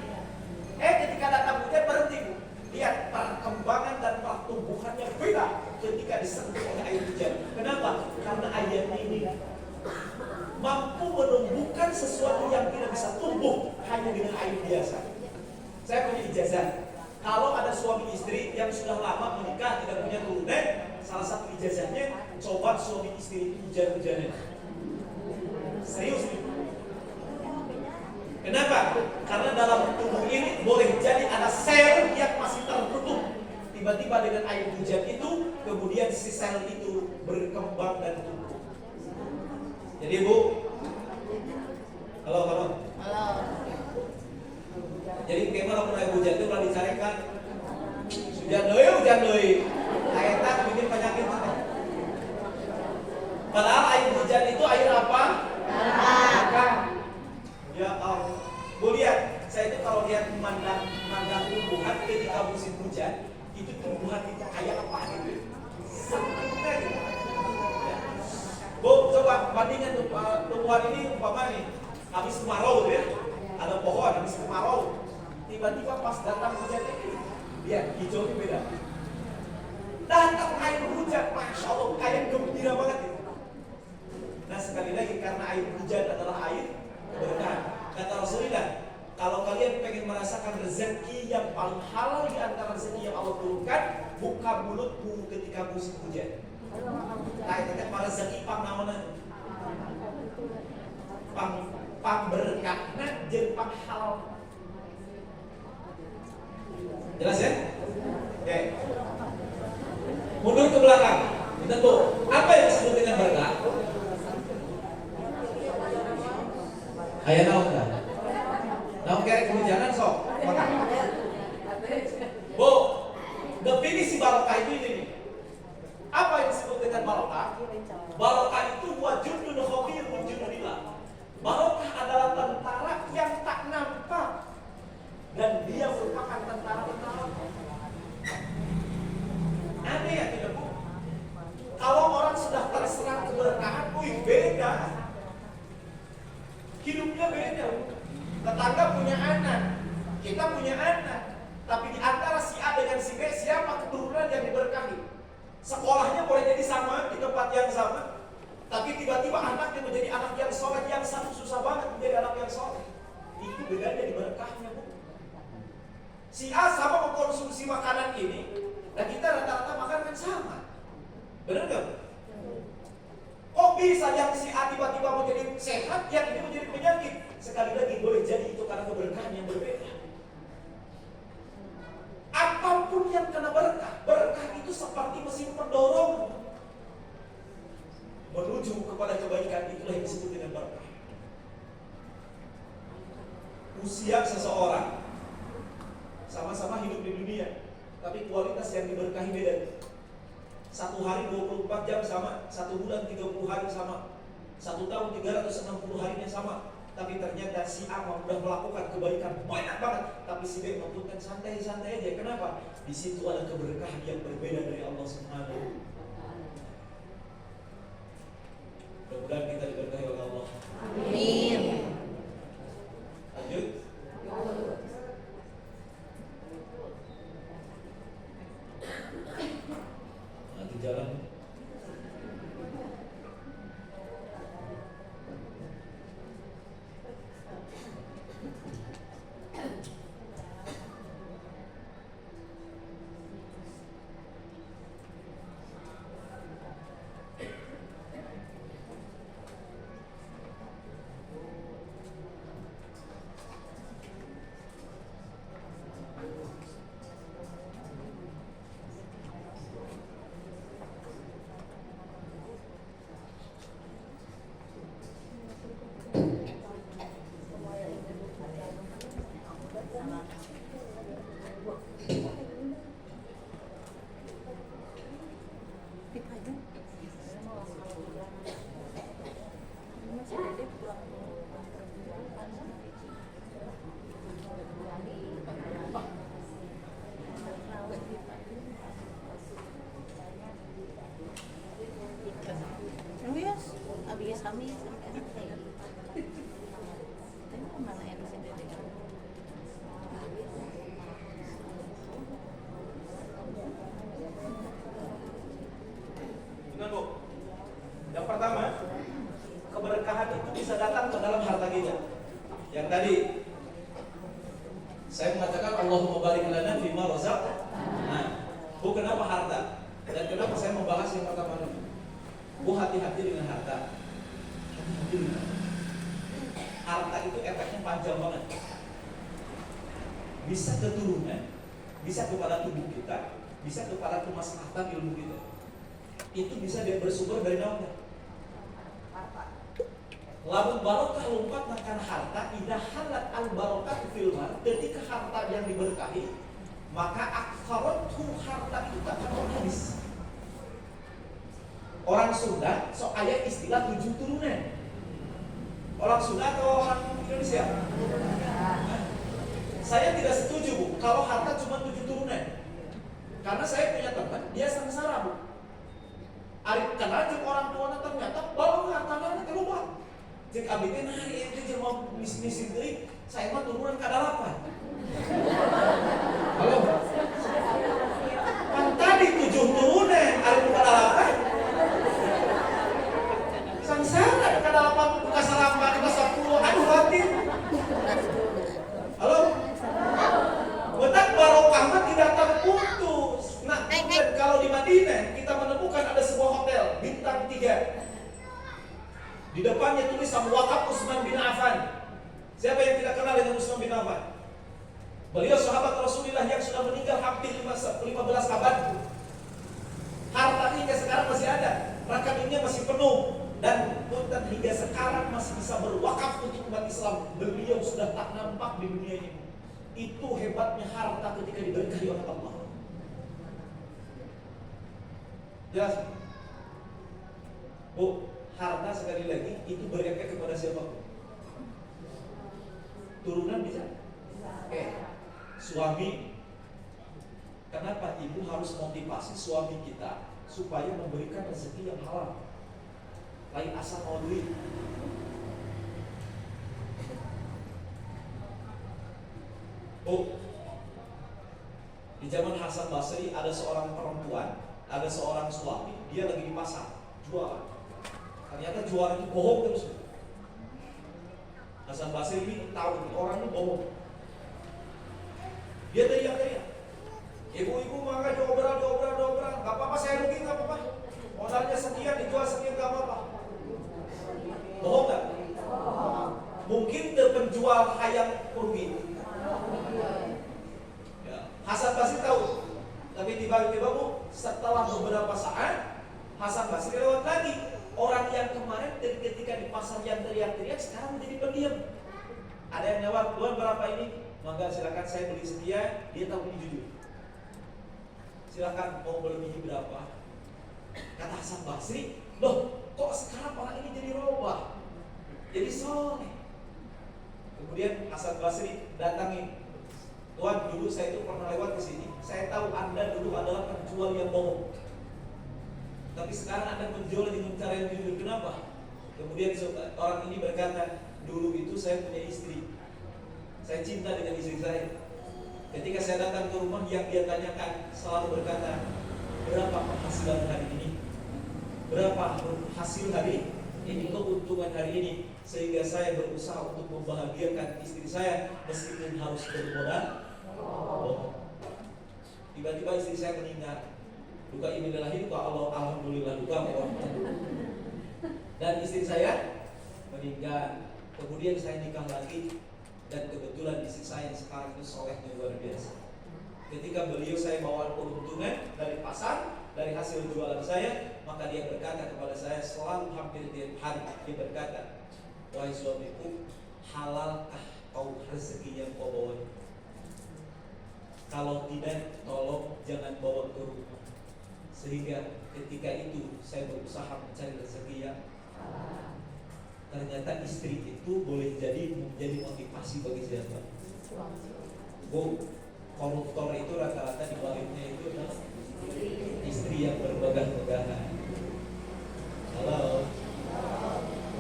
B: Ketika datang hujan berhenti Bu. Lihat perkembangan dan pertumbuhannya beda ketika disentuh oleh air hujan. Kenapa? Karena air ini mampu menumbuhkan sesuatu yang tidak bisa tumbuh hanya dengan air biasa. Saya punya ijazah. Kalau ada suami istri yang sudah lama menikah tidak punya turunan, salah satu ijazahnya coba suami istri hujan-hujanan. Serius. Kenapa? Karena dalam tubuh ini boleh jadi ada sel yang masih tertutup. Tiba-tiba dengan air hujan itu, kemudian si sel itu berkembang dan tumbuh. Jadi Bu, halo. Jadi gimana kalau air hujan itu kalau dicarikan hujan deui. Kaitan bikin penyakit. Padahal air hujan itu air apa? Berkah. Ya Allah. Bu lihat, saya itu kalau lihat memandang tumbuhan ketika musim hujan, itu tumbuhan itu kayak apa gitu. Sempurna gitu. Bu, coba bandingkan tumbuhan ini umpama nih, habis kemarau ya. Ada pohon habis kemarau. Tiba-tiba pas datang hujan ini, lihat hijaunya beda. Datang air hujan, Masya Allah, kayak gembira banget gitu. Nah sekali lagi karena air hujan adalah air keberkahan. Kata Rasulullah, kalau kalian pengen merasakan rezeki yang paling halal di antara rezeki yang Allah turunkan, buka mulutmu ketika musim hujan. Nah, itu kan rezeki pang namanya. Pang berkahna jeung pang halal. Jelas ya? Oke. Mundur ke belakang. Kita tuh, apa yang disebut dengan berkah? Aya naon kan? Naon kerek kehujanan sok. Bu, definisi barokah itu ini. Apa yang disebut dengan barokah? Barokah itu wajudun khabir wujudillah. Barokah adalah tentara yang tak nampak dan dia merupakan tentara-tentara. Aneh ya tidak Bu? Kalau orang sudah terserang keberkahan, beda. Hidupnya beda. Tetangga punya anak, kita punya anak. Tapi di antara si A dengan si B, siapa keturunan yang diberkahi? Sekolahnya boleh jadi sama, di tempat yang sama. Tapi tiba-tiba anaknya menjadi anak yang soleh, yang satu susah banget menjadi anak yang soleh. Itu bedanya di berkahnya Bu. Si A sama mengkonsumsi makanan ini, dan kita rata-rata makan kan sama. Benar gak? Kok bisa yang si A tiba-tiba menjadi sehat, yang ini menjadi penyakit? Sekali lagi boleh jadi itu karena keberkahan yang berbeda. Apapun yang kena berkah, berkah itu seperti mesin pendorong menuju kepada kebaikan, itulah yang disebut dengan berkah. usia seseorang sama-sama hidup di dunia, tapi kualitas yang diberkahi beda. Satu hari 24 jam sama, satu bulan 30 hari sama, satu tahun 360 harinya sama. Tapi ternyata si A sudah melakukan kebaikan banyak banget, tapi si B melakukan santai-santai aja. Kenapa? Di situ ada keberkahan yang berbeda dari Allah Subhanahu. Mudah-mudahan kita diberkahi oleh Allah.
D: Amin.
B: Lanjut. Nanti jalan.
D: Abis kami mana yang bisa didengar?
B: Ingat Bu, yang pertama, keberkahan itu bisa datang ke dalam harta kita. Yang tadi saya mengatakan Allahumma barik lana fima razaq. Nah, Bu, kenapa harta? Dan kenapa saya membahas yang pertama ini? Bu, hati-hati dengan harta. Hati-hati dengan harta. Harta itu efeknya panjang banget. Bisa keturunan, bisa kepada tubuh kita, bisa kepada kemaslahatan ilmu kita. Itu bisa dia bersumber dari naungan. Lalu barokah lompat makan harta, idah halat al barokah filmar. Ketika harta yang diberkahi, maka aksarotu harta itu tak akan habis. Orang Sunda sok aya istilah 7 turunan. Orang Sunda atau orang Indonesia? Saya tidak setuju Bu, kalau harta cuma 7 turunan. Karena saya punya teman, dia sengsara Bu. Ari kenal jeung orang tuanya ternyata baru hartanya keluar. Cek abdi teh nah ieu teh jelema misi-misi deui, saya mah turunan ka 8. Halo. Kan tadi 7 turunan, ari ka 8. Sengsara ka 8 ka 8 ka 10, aduh batin. Halo. Betak barokah mah tidak terputus. Nah, kalau di Madinah kita menemukan ada sebuah hotel bintang 3. Di depannya tulis sama wakaf Utsman bin Affan. Siapa yang tidak kenal dengan Utsman bin Affan? Beliau sahabat Rasulullah yang sudah meninggal hampir 15 abad. Harta hingga sekarang masih ada, rekeningnya masih penuh, dan punten hingga sekarang masih bisa berwakaf untuk umat Islam. Beliau sudah tak nampak di dunia ini. Itu hebatnya harta ketika diberkahi oleh Allah. Jelas? Bu, harta sekali lagi itu berefek kepada siapa? Turunan bisa? Suami. Kenapa ibu harus motivasi suami kita supaya memberikan rezeki yang halal? Lain asal mau duit. Oh, di zaman Hasan Basri ada seorang perempuan, ada seorang suami, dia lagi di pasar jualan. Ternyata jualan itu bohong terus. Hasan Basri ini tahu orang itu bohong. Dia teriak-teriak, ibu-ibu mangga diobral, gak apa-apa saya rugi, gak apa-apa. Modalnya sekian, dijual sekian, gak apa-apa. Bohong gak? Mungkin penjual hayang rugi. Ya. Hasan Basri tahu, tapi tiba-tiba Bu, setelah beberapa saat Hasan Basri lewat lagi. Orang yang kemarin ketika di pasar yang teriak-teriak sekarang menjadi pendiam. Ada yang jawab, Tuhan berapa ini? Maka silakan saya beli sekian, dia tahu ini jujur. Silakan mau melebihi berapa? Kata Hasan Basri, loh kok sekarang orang ini jadi robah, jadi soleh. Kemudian Hasan Basri datangin, Tuhan dulu saya itu pernah lewat ke sini, saya tahu Anda dulu adalah penjual yang bohong, tapi sekarang Anda menjual dengan cara yang jujur. Kenapa? Kemudian orang ini berkata, dulu itu saya punya istri, saya cinta dengan istri saya. Ketika saya datang ke rumah, yang dia tanyakan selalu berkata, berapa penghasilan hari ini? Berapa hasil hari ini, keuntungan hari ini? Sehingga saya berusaha untuk membahagiakan istri saya meskipun harus bermodal. Tiba-tiba istri saya meninggal. Duka inilah duka Allah, alhamdulillah duka Allah. Dan istri saya meninggal. Kemudian saya nikah lagi, dan kebetulan istri saya sekarang itu solehnya luar biasa. Ketika beliau saya bawa keuntungan dari pasar, dari hasil jualan saya, maka dia berkata kepada saya selalu hampir tiap hari, dia berkata, wahai suamiku, halalkah kau rezeki yang kau bawa? Kalau tidak, tolong jangan bawa ke rumah. Sehingga ketika itu saya berusaha mencari rezeki yang halal. Ternyata istri itu boleh jadi menjadi motivasi bagi siapa? Bu, koruptor itu rata-rata di baliknya itu adalah istri yang bermegah-megahan. Halo.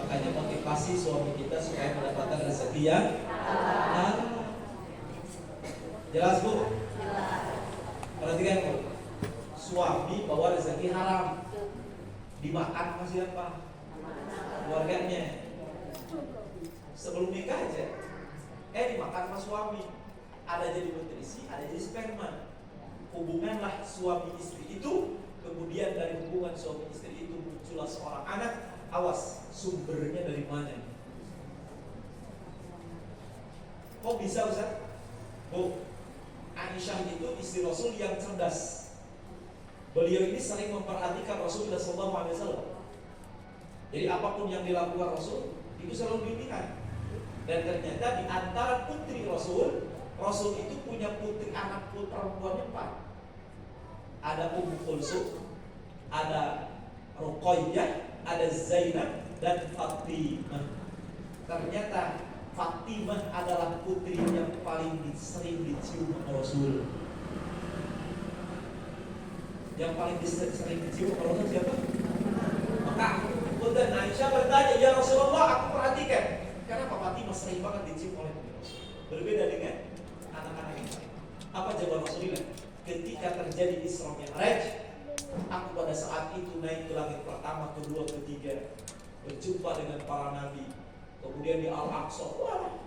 B: Makanya motivasi suami kita supaya mendapatkan rezeki yang halal. Jelas Bu? Jelas. Perhatikan Bu, suami bawa rezeki haram, dimakan sama siapa? Keluarganya. Sebelum nikah aja dimakan sama suami. Ada jadi nutrisi, ada jadi sperma. Hubunganlah suami istri itu. Kemudian dari hubungan suami istri itu muncullah seorang anak. Awas, sumbernya dari mana? Kok bisa Ustaz? Bu, Aisyah itu istri Rasul yang cerdas. Beliau ini sering memperhatikan Rasulullah SAW. Jadi apapun yang dilakukan Rasul itu selalu dilihat. Dan ternyata di antara putri Rasul, Rasul itu punya putri anak perempuannya 4. Ada Ummu Kulsum, ada Ruqayyah, ada Zainab, dan Fatimah. Ternyata Fatimah adalah putri yang paling sering dicium Rasul. Yang paling sering dicium Rasul siapa? Maka dan Aisyah bertanya, ya Rasulullah, aku perhatikan, kenapa Fatimah sering banget dicium oleh Rasul? Berbeda dengan anak-anak yang lain. Apa jawaban Rasulullah? Ketika terjadi Isra Mi'raj, aku pada saat itu naik ke langit pertama, kedua, ketiga, berjumpa dengan para nabi. Kemudian di Al-Aqsa, wah,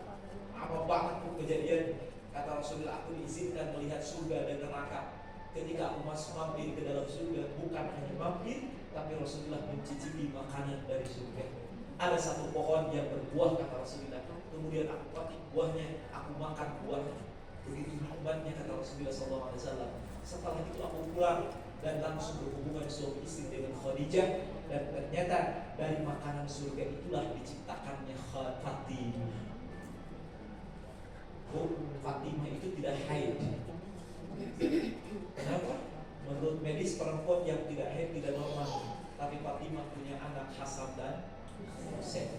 B: apa banget tuh kejadian. Kata Rasulullah, aku diizinkan melihat surga dan neraka. Ketika aku masuk mampir ke dalam surga, bukan hanya mampir, tapi Rasulullah mencicipi makanan dari surga. Ada satu pohon yang berbuah, kata Rasulullah. Kemudian aku petik buahnya, aku makan buahnya. Begitu nikmatnya, kata Rasulullah SAW. Setelah itu aku pulang dan langsung berhubungan suami istri dengan Khadijah. Dan ternyata dari makanan surga itulah diciptakannya Fatimah. Fatimah itu tidak haid. Kenapa? Menurut medis perempuan yang tidak haid tidak normal. Tapi Fatimah punya anak Hasan dan Husain.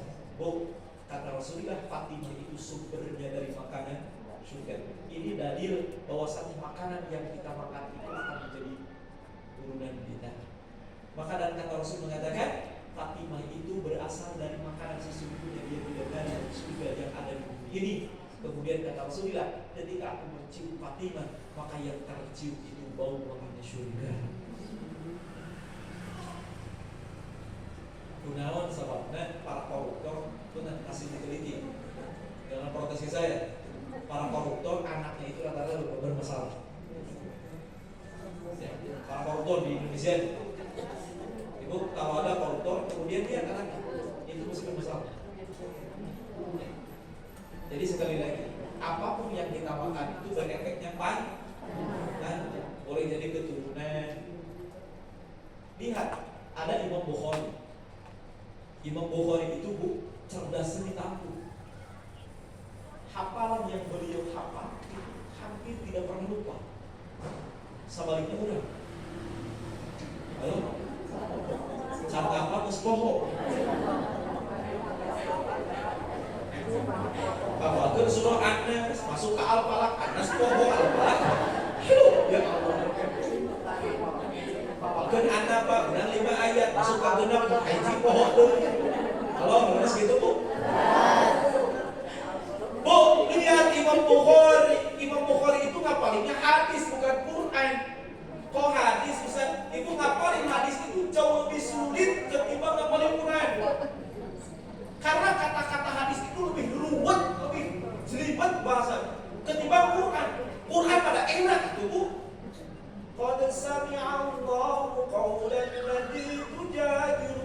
B: Kata Rasulullah, Fatimah itu sumbernya dari makanan surga. Ini dalil bahwasanya makanan yang kita makan itu akan menjadi turunan kita. Maka dan kata Rasul mengatakan, Fatimah itu berasal dari makanan sesungguhnya dia bidadari dari surga yang ada di bumi ini. Kemudian kata Rasulullah, ketika aku mencium Fatimah, maka yang tercium itu bau wanginya surga. Gunawan sebabnya para koruptor itu nanti kasih diteliti. Dalam protesnya saya, para koruptor anaknya itu rata-rata bermasalah. Ya, para koruptor di Indonesia itu kalau ada koruptor, kemudian dia anaknya itu mesti bermasalah. Jadi sekali lagi, apapun yang kita makan itu berefeknya panjang, boleh jadi keturunan. Lihat, ada Imam Bukhari. Imam Bukhari itu cerdasnya ditampung. lupa. Sabaliknya udah. Ayo. Cara apa geus poho? Bawakeun surah An-Nas, masuk ke Al-Falaq, An-Nas poho Al-Falaq. Aduh, ya Allah. Bawakeun An-Naba, dan 5 ayat, masuk ke genep, hiji poho deui. Halo, geus gitu, Bu? Bu, lihat Imam Bukhari itu ngapalingnya hadis bukan Quran. Kok hadis Ustaz? Itu ngapalin hadis itu jauh lebih sulit ketimbang ngapalin Quran. Karena kata-kata hadis itu lebih ruwet, lebih jelimet bahasa ketimbang Quran. Quran pada enak itu, Bu. Qad sami'a Allahu qawlan lati tujadilu.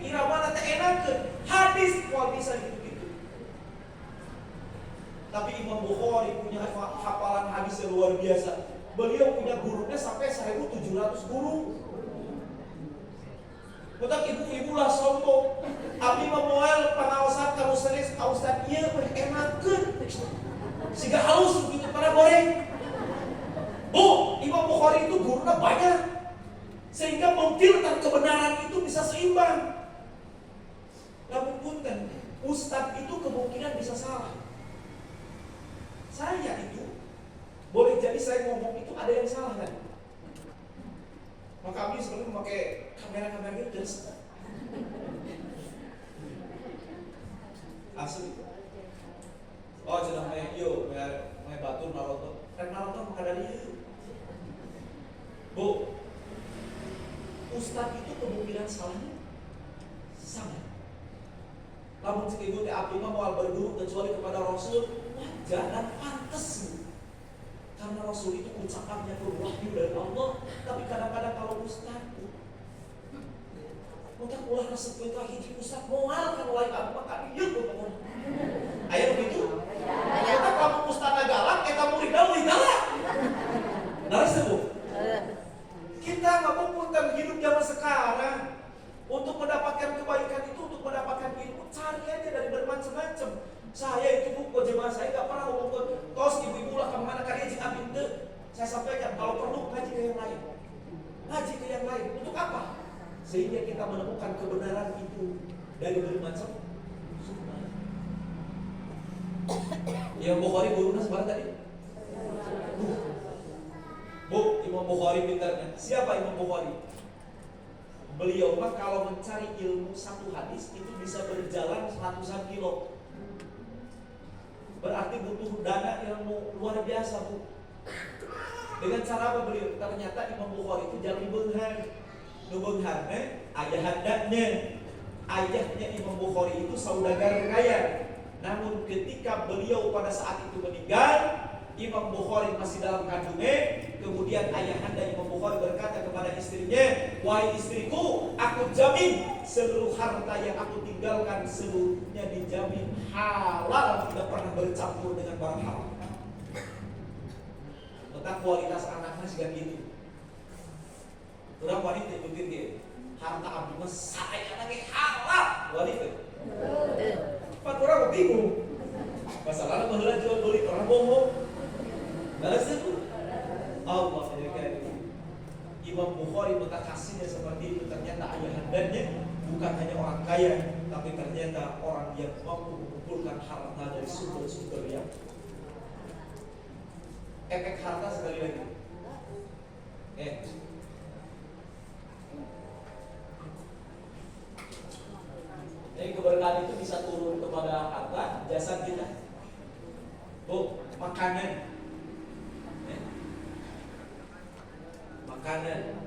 B: Irama teh enakeun. Hadis moal bisa gitu-gitu. Tapi Imam Bukhari punya hafalan hadis yang luar biasa. Beliau punya gurunya sampai 1.700 guru. Utak ibu-ibu lah sombong. Abdi memoal pengawasan kalau serius Ustaz ieu mah enakeun. Siga halus gitu pada goreng. Bu, Imam Bukhari itu gurunya banyak. Sehingga memfilter kebenaran itu bisa seimbang. Namun punten, Ustaz itu kemungkinan bisa salah. Saya itu boleh jadi saya ngomong itu ada yang salah kan? Maka Abdi sebenarnya memakai kamera-kamera itu dan asli. Oh, cenah mah yo, mah batur naroto. Rek naroto mah kada dieu. Bu, Ustaz itu kemungkinan salahnya sama. Lamun cek ibu teh abdi mah moal berguru kecuali kepada Rasul, wajar dan pantas. Karena Rasul itu ucapannya berwahyu dari Allah. Tapi kadang-kadang kalau Ustaz mudah ulah resep itu hiji Ustaz moal kan lain aku maka ieu pokoknya. Aya begitu? Kita kamu Ustaz galak, eta murid leuwih galak. Naras Bu. Kita ngapunten hidup zaman sekarang untuk mendapatkan kebaikan itu, untuk mendapatkan ilmu, cari aja dari bermacam-macam. Saya itu buku jemaah saya nggak pernah ngomong tos ibu-ibu lah kemana kalian jika abinte. Saya sampaikan kalau perlu ngaji ke yang lain, ngaji ke yang lain. Untuk apa? Sehingga kita menemukan kebenaran itu dari bermacam sumber. Imam Bukhari gurunya sebarang tadi. Bu, Imam Bukhari pintarnya. Siapa Imam Bukhari? Beliau mah kalau mencari ilmu satu hadis itu bisa berjalan ratusan kilo. Berarti butuh dana ilmu luar biasa, Bu. Dengan cara apa beliau? Ternyata Imam Bukhari itu jadi beunghar. Nu beungharna ayah handaknya. Ayahnya Imam Bukhari itu saudagar kaya. Namun ketika beliau pada saat itu meninggal, Imam Bukhari masih dalam kandungnya. Kemudian ayahanda Imam Bukhari berkata kepada istrinya, "Wahai istriku, aku jamin seluruh harta yang aku tinggalkan seluruhnya dijamin halal, tidak pernah bercampur dengan barang haram." Tentang kualitas anaknya juga gitu. Kurang wanita itu dia. Harta abdi mah saya anaknya halal, wanita. Pak kurang bingung. Masalahnya baheula jual beli orang bohong. Balas itu. Allah menjadikan Imam Bukhari kasihnya seperti itu. Ternyata ayahandanya bukan hanya orang kaya, tapi ternyata orang yang mampu mengumpulkan harta dari sumber-sumber yang efek harta sekali lagi. Jadi keberkahan itu bisa turun kepada harta, jasad kita. Bu, makanan. Makanan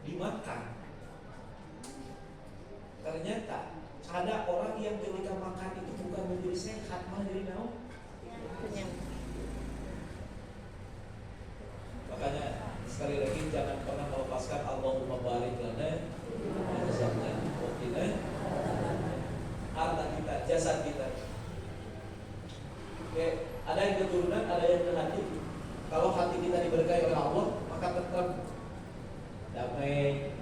B: dimakan. Ternyata ada orang yang ketika makan itu bukan menjadi sehat, malah jadi naon? Kenyang. Makanya sekali lagi jangan pernah melepaskan Allahumma barik lana wa qina harta kita, jasad kita. Oke, ada yang keturunan, ada yang ke hati. Kalau hati kita diberkahi oleh Allah, maka tetap damai,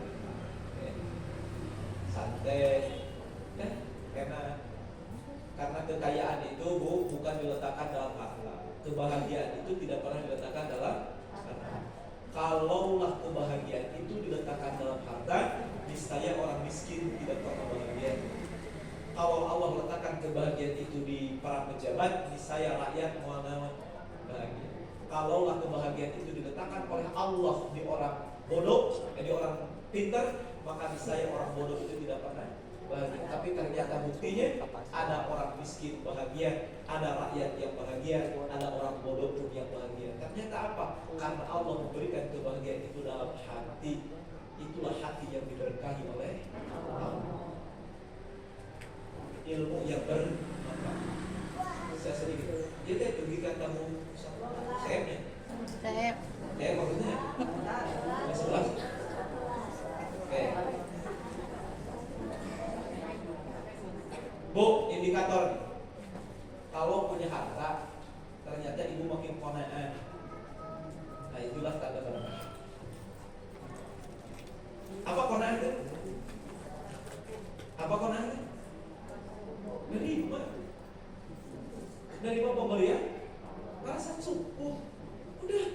B: santai, karena kekayaan itu bukan diletakkan dalam akhlak. Kebahagiaan itu tidak pernah kalaulah kebahagiaan itu diletakkan dalam harta, niscaya orang miskin tidak pernah bahagia. Kalau Allah letakkan kebahagiaan itu di para pejabat, niscaya rakyat mau bahagia. Kalaulah kebahagiaan itu diletakkan oleh Allah di orang bodoh, di orang pintar, maka niscaya orang bodoh itu tidak pernah bahagia. Tapi ternyata buktinya ada orang miskin bahagia, ada rakyat yang bahagia, ada orang bodoh pun yang bahagia. Ternyata apa? Karena Allah memberikan kebahagiaan itu dalam hati. Itulah hati yang diberkahi oleh Allah. Ilmu yang bermanfaat. Saya sedikit. Dia berikan tamu saya.
D: Saya
B: Maksudnya? Sebelas. Oke. Bu, indikator. Kalau punya harta, ternyata ibu makin kona'an. Nah, itulah tanda berkah. Apa kona'an itu? Apa kona'an itu? Nerima pemberian, merasa cukup. Udah.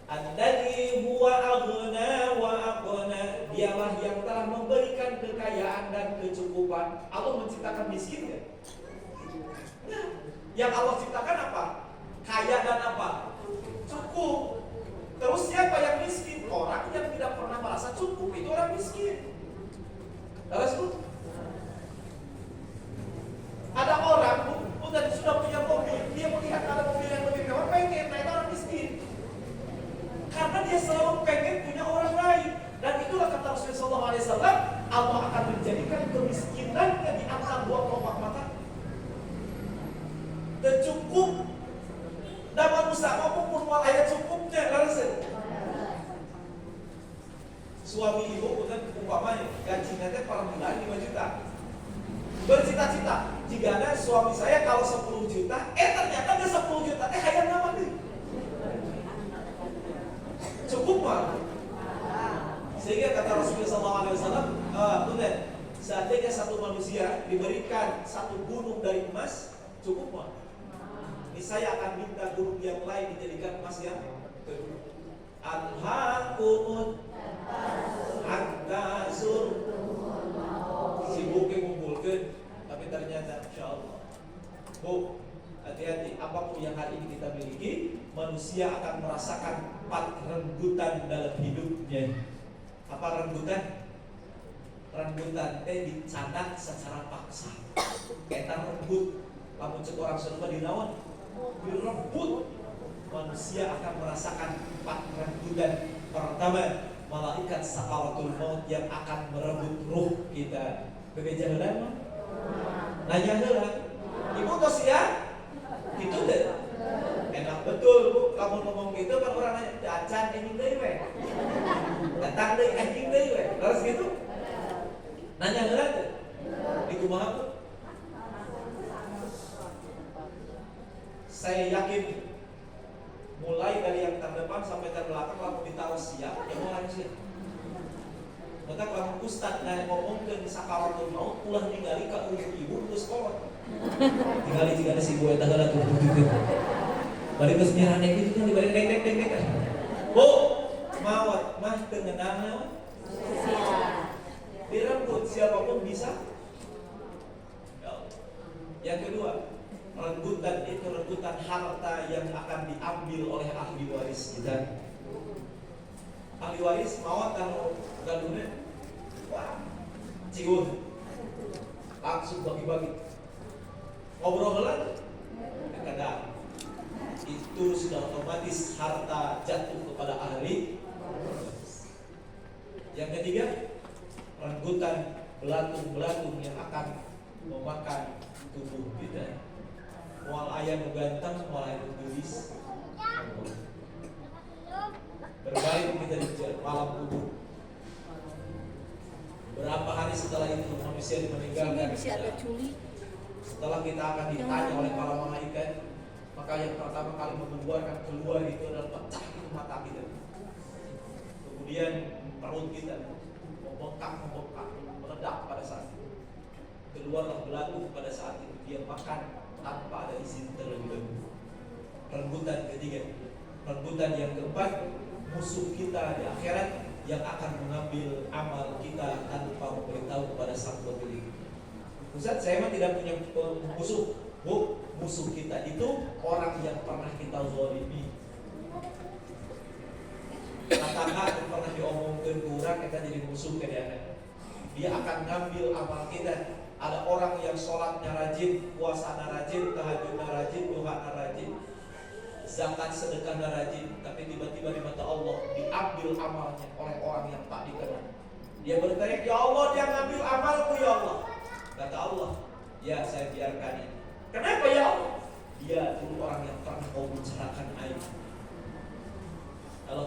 B: Andani huwa aghna wa aqna. Dialah yang telah memberikan kekayaan dan kecukupan. Allah menciptakan miskin kan? Nah, yang Allah ciptakan apa? Kaya dan apa? Cukup. Terus siapa yang miskin? Orang yang tidak pernah merasa cukup, itu orang miskin. Terus ada orang bukan sudah punya mobil, dia melihat ada mobil yang lebih mewah, pengen, nah itu orang miskin. Karena dia selalu pengen punya orang lain. Dan itulah kata Rasulullah SAW, Allah akan menjadikan kemiskinannya di antara dua kelompok mata. Dan cukup. Dan manusia maupun ayat cukupnya, langsung. Suami ibu bukan umpamanya gajinya per bulan 5 juta. Bercita-cita, jika ada suami saya kalau 10 juta, ternyata dia 10 juta, hayang nama nih. Cukup mah. Sehingga kata Rasulullah SAW, seandainya satu manusia diberikan satu gunung dari emas, cukup mah. Ini saya akan minta gunung yang lain dijadikan emas yang kedua. Anhakumut hatta zurtumul maut. Sibuknya ngumpulkan, tapi ternyata insya Allah. Bu, hati-hati, apapun yang hari ini kita miliki, manusia akan merasakan 4 renggutan dalam hidupnya. Apa renggutan? Renggutan dicatat secara paksa. Kita renggut, lamun cek orang Sunda dinaon, direbut. Manusia akan merasakan 4 renggutan. Pertama, malaikat sakaratul maut yang akan merebut ruh kita. Bebeja heula mah? Nanya heula. Ibu tos ya? Itu deh. Enak betul Bu, kamu ngomong gitu kan orang nanya, "Acan anjing deui we." Datang deui anjing deui we. Terus gitu. Nanya heula teh. Di kumaha Bu? Saya yakin mulai dari yang terdepan sampai terbelakang lalu ditaruh siap, yang mulai siap. Maka kalau ustad ngomong ke sakaratul maut, ulah ningali ka ibu ke sekolah. Tinggali jika ada si gue tanggal tuh gitu. Bari geus nyarane gitu kan dibari dek. Bu, mawat mah teu ngeunang naon? Direnggut siapapun bisa. Yang kedua, renggutan itu renggutan harta yang akan diambil oleh ahli waris kita. Ahli waris mawat kalau galune, wah, cium, langsung bagi-bagi. Ngobrol heula, kadang itu sudah otomatis harta jatuh kepada ahli waris. Yang ketiga, renggutan belatung-belatung yang akan memakan tubuh kita. Mual ayam ganteng, mual ayam gelis. Berbaring kita di malam kubur. Berapa hari setelah itu manusia meninggalkan kita. Setelah kita akan ditanya oleh para malaikat, maka yang pertama kali mengeluarkan keluar itu adalah pecah itu mata kita. Kemudian perut kita membengkak, meledak pada saat itu. Keluarlah belatung pada saat itu, dia makan tanpa ada izin terlebih dahulu. Renggutan ketiga, Rebutan yang keempat, musuh kita di akhirat yang akan mengambil amal kita tanpa memberitahu kepada sang pemilik. Ustaz, saya mah tidak punya musuh. Bu, musuh kita itu orang yang pernah kita zalimi. Katakan yang pernah diomongkan kurang, kita jadi musuh ke dia akan ngambil amal kita. Ada orang yang sholatnya rajin, puasanya rajin, tahajudnya rajin, duhanya rajin, zakat sedekahnya rajin, tapi tiba-tiba di mata Allah diambil amalnya oleh orang yang tak dikenal. Dia bertanya, ya Allah, dia ngambil amalku ya Allah. Kata Allah, ya saya biarkan ini. Kenapa ya Allah? Dia dulu orang yang pernah kau bicarakan aib. Halo?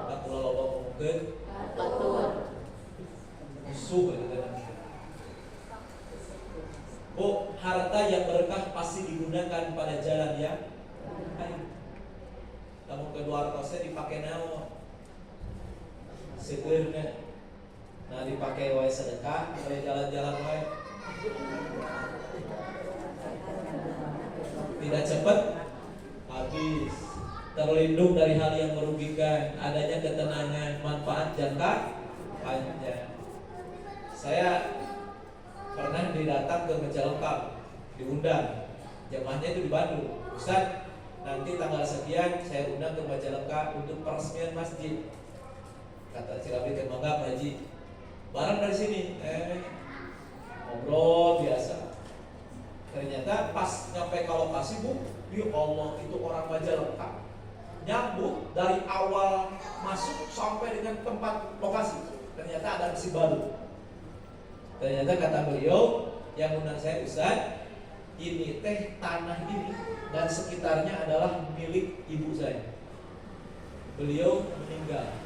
B: Aku lalu ngomongkan
D: Betul.
B: musuh gitu. Oh, harta yang berkah pasti digunakan pada jalan yang baik. Namun kedua hartosnya dipakai naon? Segernya. Nah dipakai wae sedekah, oleh jalan-jalan wae. Tidak cepat habis. Terlindung dari hal yang merugikan, adanya ketenangan, manfaat jangka panjang. Saya pernah didatang ke Majalengka, diundang, jamaahnya itu di Bandung. Ustaz, nanti tanggal sekian saya undang ke Majalengka untuk peresmian masjid. Kata Cilabi ke Mangga, Pak Haji, barang dari sini, ngobrol biasa. Ternyata pas nyampe ke lokasi, Bu, ya Allah, itu orang Majalengka. Nyambut dari awal masuk sampai dengan tempat lokasi. Ternyata ada besi baru. Ternyata kata beliau yang undang saya, Ustaz, ini teh tanah ini dan sekitarnya adalah milik ibu saya. Beliau meninggal.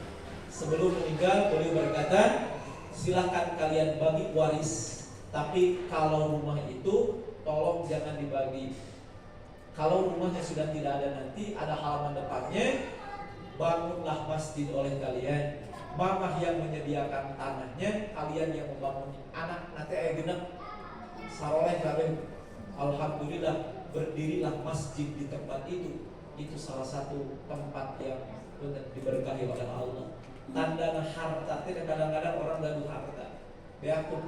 B: Sebelum meninggal beliau berkata, silakan kalian bagi waris, tapi kalau rumah itu tolong jangan dibagi. Kalau rumahnya sudah tidak ada nanti, ada halaman depannya, bangunlah masjid oleh kalian. Mamah yang menyediakan tanahnya, kalian yang membangunnya. Anak nanti ayah genep saroleh kabeh. Alhamdulillah berdirilah masjid di tempat itu. Itu salah satu tempat yang benar diberkahi oleh Allah. Tanda harta, kadang-kadang orang gaduh harta. Beakun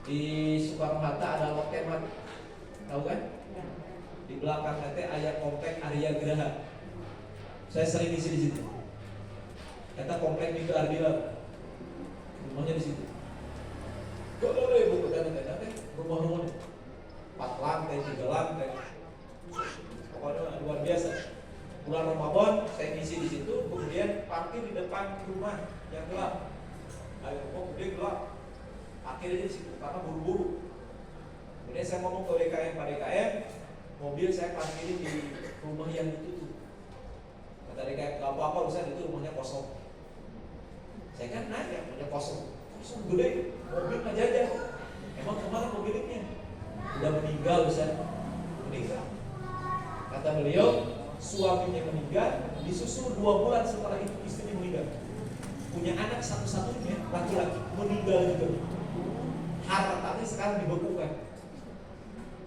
B: di Soekarno Hatta ada lokemat, tahu kan? Di belakang nanti ayat komplek Arya Graha. Saya sering isi di situ. Kata komplek Mika Ardila, rumahnya di situ. Gak ada ibu kata rumah-rumah 4 lantai, 3 lantai. Pokoknya luar biasa. Bulan Ramadan saya ngisi di situ, kemudian parkir di depan rumah yang gelap. Ayo, kemudian gelap. Akhirnya di situ karena buru-buru. Kemudian saya ngomong ke DKM, Pak DKM, mobil saya parkirin di rumah yang ditutup. Kata DKM, gak apa-apa Ustaz, itu rumahnya kosong. Saya kan nanya, rumahnya kosong gede, mobil nggak jajan. Emang kemana pemiliknya? Udah meninggal Ustaz. Meninggal. Kata beliau, suaminya meninggal, disusul 2 bulan setelah itu istrinya meninggal. Punya anak satu-satunya laki-laki meninggal juga. Hartanya sekarang dibekukan.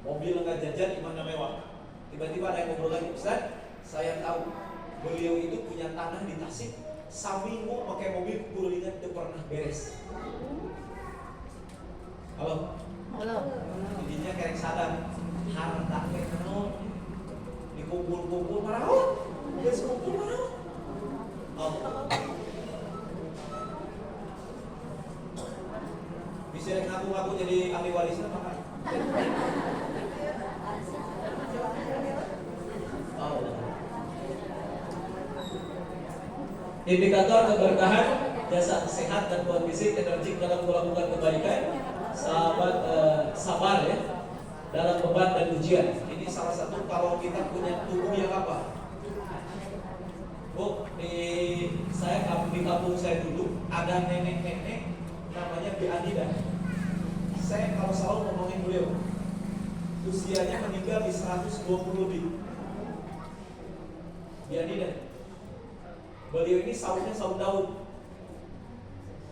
B: Mobil nggak jajan, gimana mewah. Tiba-tiba ada yang ngobrol lagi, Ustaz, saya tahu beliau itu punya tanah di Tasik. Saminggu pakai mobil gulingan itu pernah beres. Halo? Jadinya kayak sadar harta kayak dikumpul-kumpul marah. Dia sekumpul marah. Bisa ngaku-ngaku jadi ahli warisnya apa?
A: Indikator keberkahan, jasa sehat dan kuat fisik, energik dalam melakukan kebaikan, sabar ya dalam beban dan ujian.
B: Ini salah satu kalau kita punya tubuh yang apa? Bu, di kampung saya dulu ada nenek-nenek namanya Bi Anida. Saya kalau selalu ngomongin beliau, usianya meninggal di 120 lebih. Bi Anida. Beliau ini saumnya saum Daud.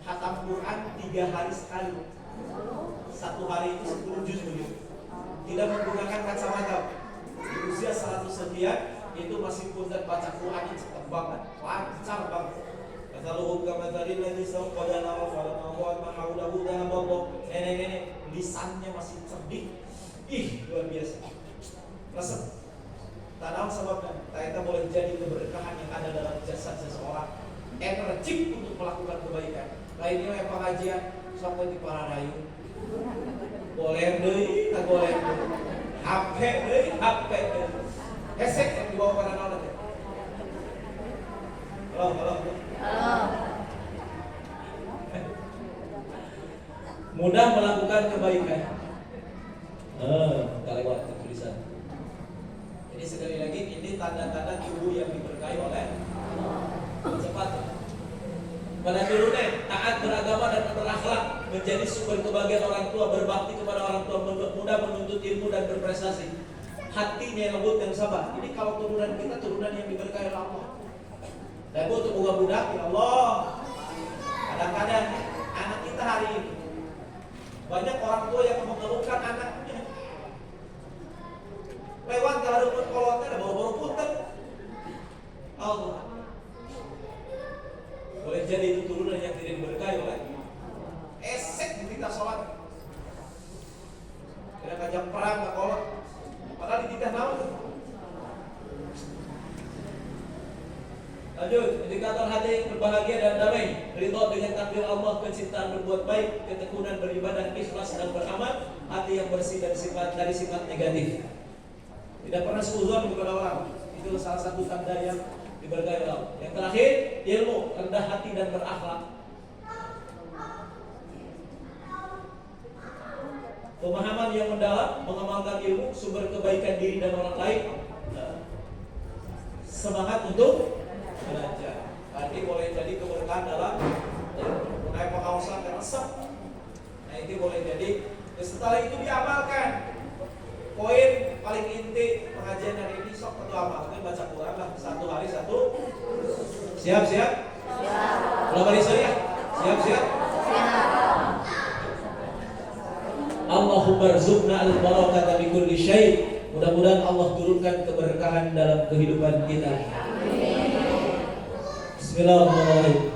B: Khatam Quran 3 hari sekali. 1 hari itu 10 juz beliau. Tidak menggunakan kacamata. Di usia 100 sekian itu masih punten baca Quran cepat banget, lancar banget. Masaluhum kamatsali ladzi sawqada nawa falamma huwa mahaulahu dhahabah. Nenek-nenek lisannya masih cerdik. Ih, luar biasa. Resep. Tanam sebabnya kita boleh jadi keberkahan yang ada dalam jasad seseorang. Energik untuk melakukan kebaikan. Lainnya yang pengajian sampai di para rayu. Boleh deui, tak boleh deui. HP deui, HP deui. Hesek yang dibawa pada naon teh. Halo. Mudah melakukan kebaikan. Tak lewat tulisan. Ini sekali lagi ini tanda-tanda tubuh yang diberkahi oleh cepat. Pada turunnya taat beragama dan berakhlak menjadi sumber kebahagiaan orang tua, berbakti kepada orang tua, mudah menuntut ilmu dan berprestasi. Hatinya yang lembut dan sabar. Ini kalau turunan kita turunan yang diberkahi oleh Allah. Dan untuk budak-budak ya Allah. Kadang-kadang anak kita hari ini banyak orang tua yang mengeluhkan anaknya. Lewat ke hadapan kolotnya ada bawa-bawa punten. Allah. Boleh jadi itu turunan yang tidak diberkahi oleh esek ketika sholat. Tidak ngajak perang, nggak kolot. Padahal di kita naon. Lanjut, indikator hati berbahagia dan damai, ridho dengan takdir Allah, kecintaan berbuat baik, ketekunan beribadah, ikhlas dan beramal, hati yang bersih dari sifat negatif. Tidak pernah suudzon kepada orang. Itu salah satu tanda yang diberkahi Allah. Yang terakhir, ilmu, rendah hati dan berakhlak. Pemahaman yang mendalam, mengamalkan ilmu, sumber kebaikan diri dan orang lain. Semangat untuk belajar. Nanti boleh jadi keberkahan dalam mengenai pengawasan dan resep. Nah itu boleh jadi. Setelah itu diamalkan. Poin paling inti pengajian hari ini sok ketua amalkan baca Quran lah 1 hari 1. Siap? Belum hari ya? Siap? Allahumma rzuqna al-barakata bi kulli syai'. Mudah-mudahan Allah turunkan keberkahan dalam kehidupan kita. Bismillahirrahmanirrahim.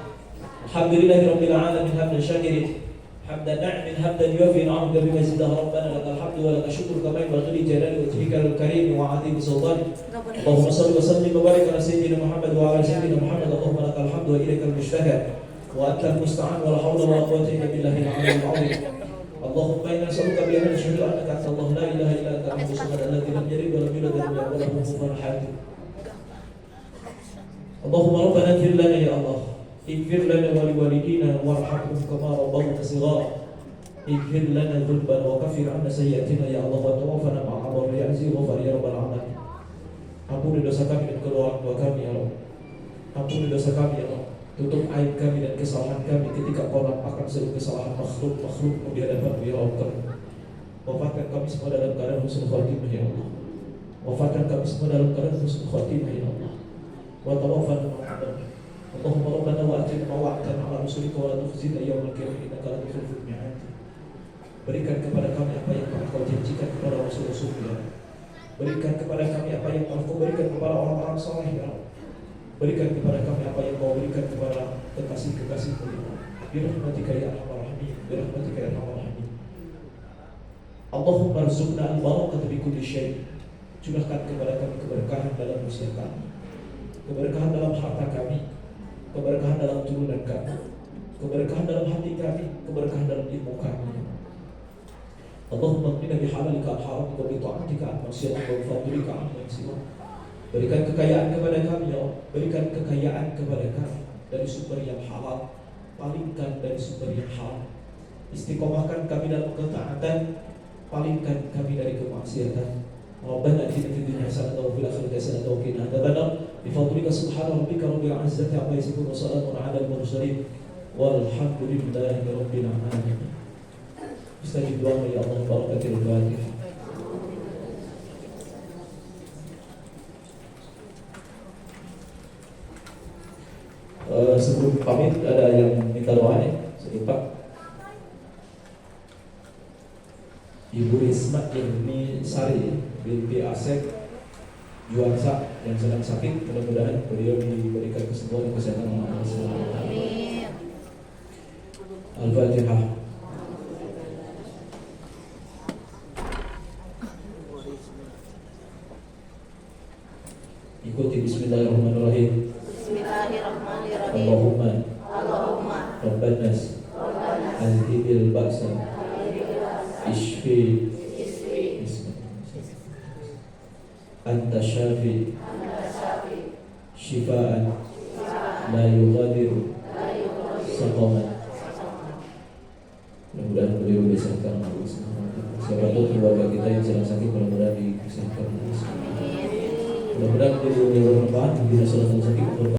B: Alhamdulillahirabbil alamin hamdan syakirin. Hamdan na'min hamdan yuwaffi ni'amaka bima zidaha rabbana lakal hamdu wa lakal syukru kama yanbaghi li jalali wajhikal karim wa 'azimi sultanik. Allahumma shalli wa sallim wa barik ala sayyidina Muhammad wa ala sayyidina Muhammad. Allahumma lakal hamdu wa ilaikal mushtaka wa antal musta'an wa la hawla wa la quwwata illa billahi al-'aliyyil 'azim. Allahumma inna nas'aluka bi anna nashhadu annaka anta Allah la ilaha illa anta al-samad alladhi lam yalid wa lam yulad wa lam yakul lahu kufuwan ahad. Allahumma rabbana ighfir lana ya Allah. Ighfir lana wa liwalidina warhamhum kama rabbawna shighara. Ighfir lana dhunubana wa kaffir 'anna sayyi'atina ya Allah wa tawaffana ma'a abrar ya aziz ghafar ya rabbal alamin. Ampuni dosa kami dan keluarga kami ya Allah. Ampuni dosa kami ya Allah. Tutup aib kami dan kesalahan kami ketika kau nampakkan seluruh kesalahan makhluk-makhluk di hadapan ya Allah. Wafatkan kami semua dalam keadaan husnul khatimah ya Allah. Wafatkan kami semua dalam keadaan husnul khatimah ya Allah. Wa tawaffana ma'al Allahumma rabbana wa atina ma wa'adtana 'ala rusulika wa la tukhzina yawmal qiyamah innaka la tukhliful mi'ad. Berikan kepada kami apa yang telah kau janjikan kepada rasul-rasul-Mu. Berikan kepada kami apa yang telah kau berikan kepada orang-orang saleh ya Allah. Berikan kepada kami apa yang kau berikan kepada kekasih-kekasih-Mu ya Allah. Bi rahmatika ya arhamar rahimin. Bi rahmatika ya arhamar rahimin. Allahumma rzuqna al-barakata bi kulli syai'. Curahkan kepada kami keberkahan dalam usia kami, keberkahan dalam harta kami, keberkahan dalam turunan kami, keberkahan dalam hati kami, keberkahan dalam ilmu kami. Allahumma qina bi halalika al-haram wa bi ta'atika al-maksiat wa bi fadlika amma siwa. Berikan kekayaan kepada kami ya Allah. Berikan kekayaan kepada kami dari sumber yang halal, palingkan dari sumber yang haram. Istiqomahkan kami dalam ketaatan, palingkan kami dari kemaksiatan. Rabbana atina fid dunya hasanatan wa fil akhirati hasanatan wa qina adzabannar. Bi fadlika subhana rabbika rabbil izzati amma yasifun wa salamun 'alal mursalin walhamdulillahi rabbil alamin. Istajib doa ya Allah barakatil Fatihah. Sebelum pamit ada yang minta doa nih, sedikit.
A: Ibu Risma Irni Sari binti Asep Juarsa yang sedang sakit, mudah-mudahan beliau diberikan kesembuhan dan kesehatan oleh Allah SWT.
D: Amin.
A: Al-Fatihah. Ikuti Bismillahirrahmanirrahim.
D: Bismillahirrahmanirrahim.
A: Allahumma
D: Allahumma
A: Rabbanas Al-Hibil Ba'sa Ishfi Anta Syafi Shifaan La yughadiru Saqaman. Mudah-mudahan beliau disahkan Allah SWT. Siapa tahu keluarga kita yang sedang sakit, mudah-mudahan disahkan Allah SWT. Mudah-mudahan beliau bermanfaat. Bila salah satu sakit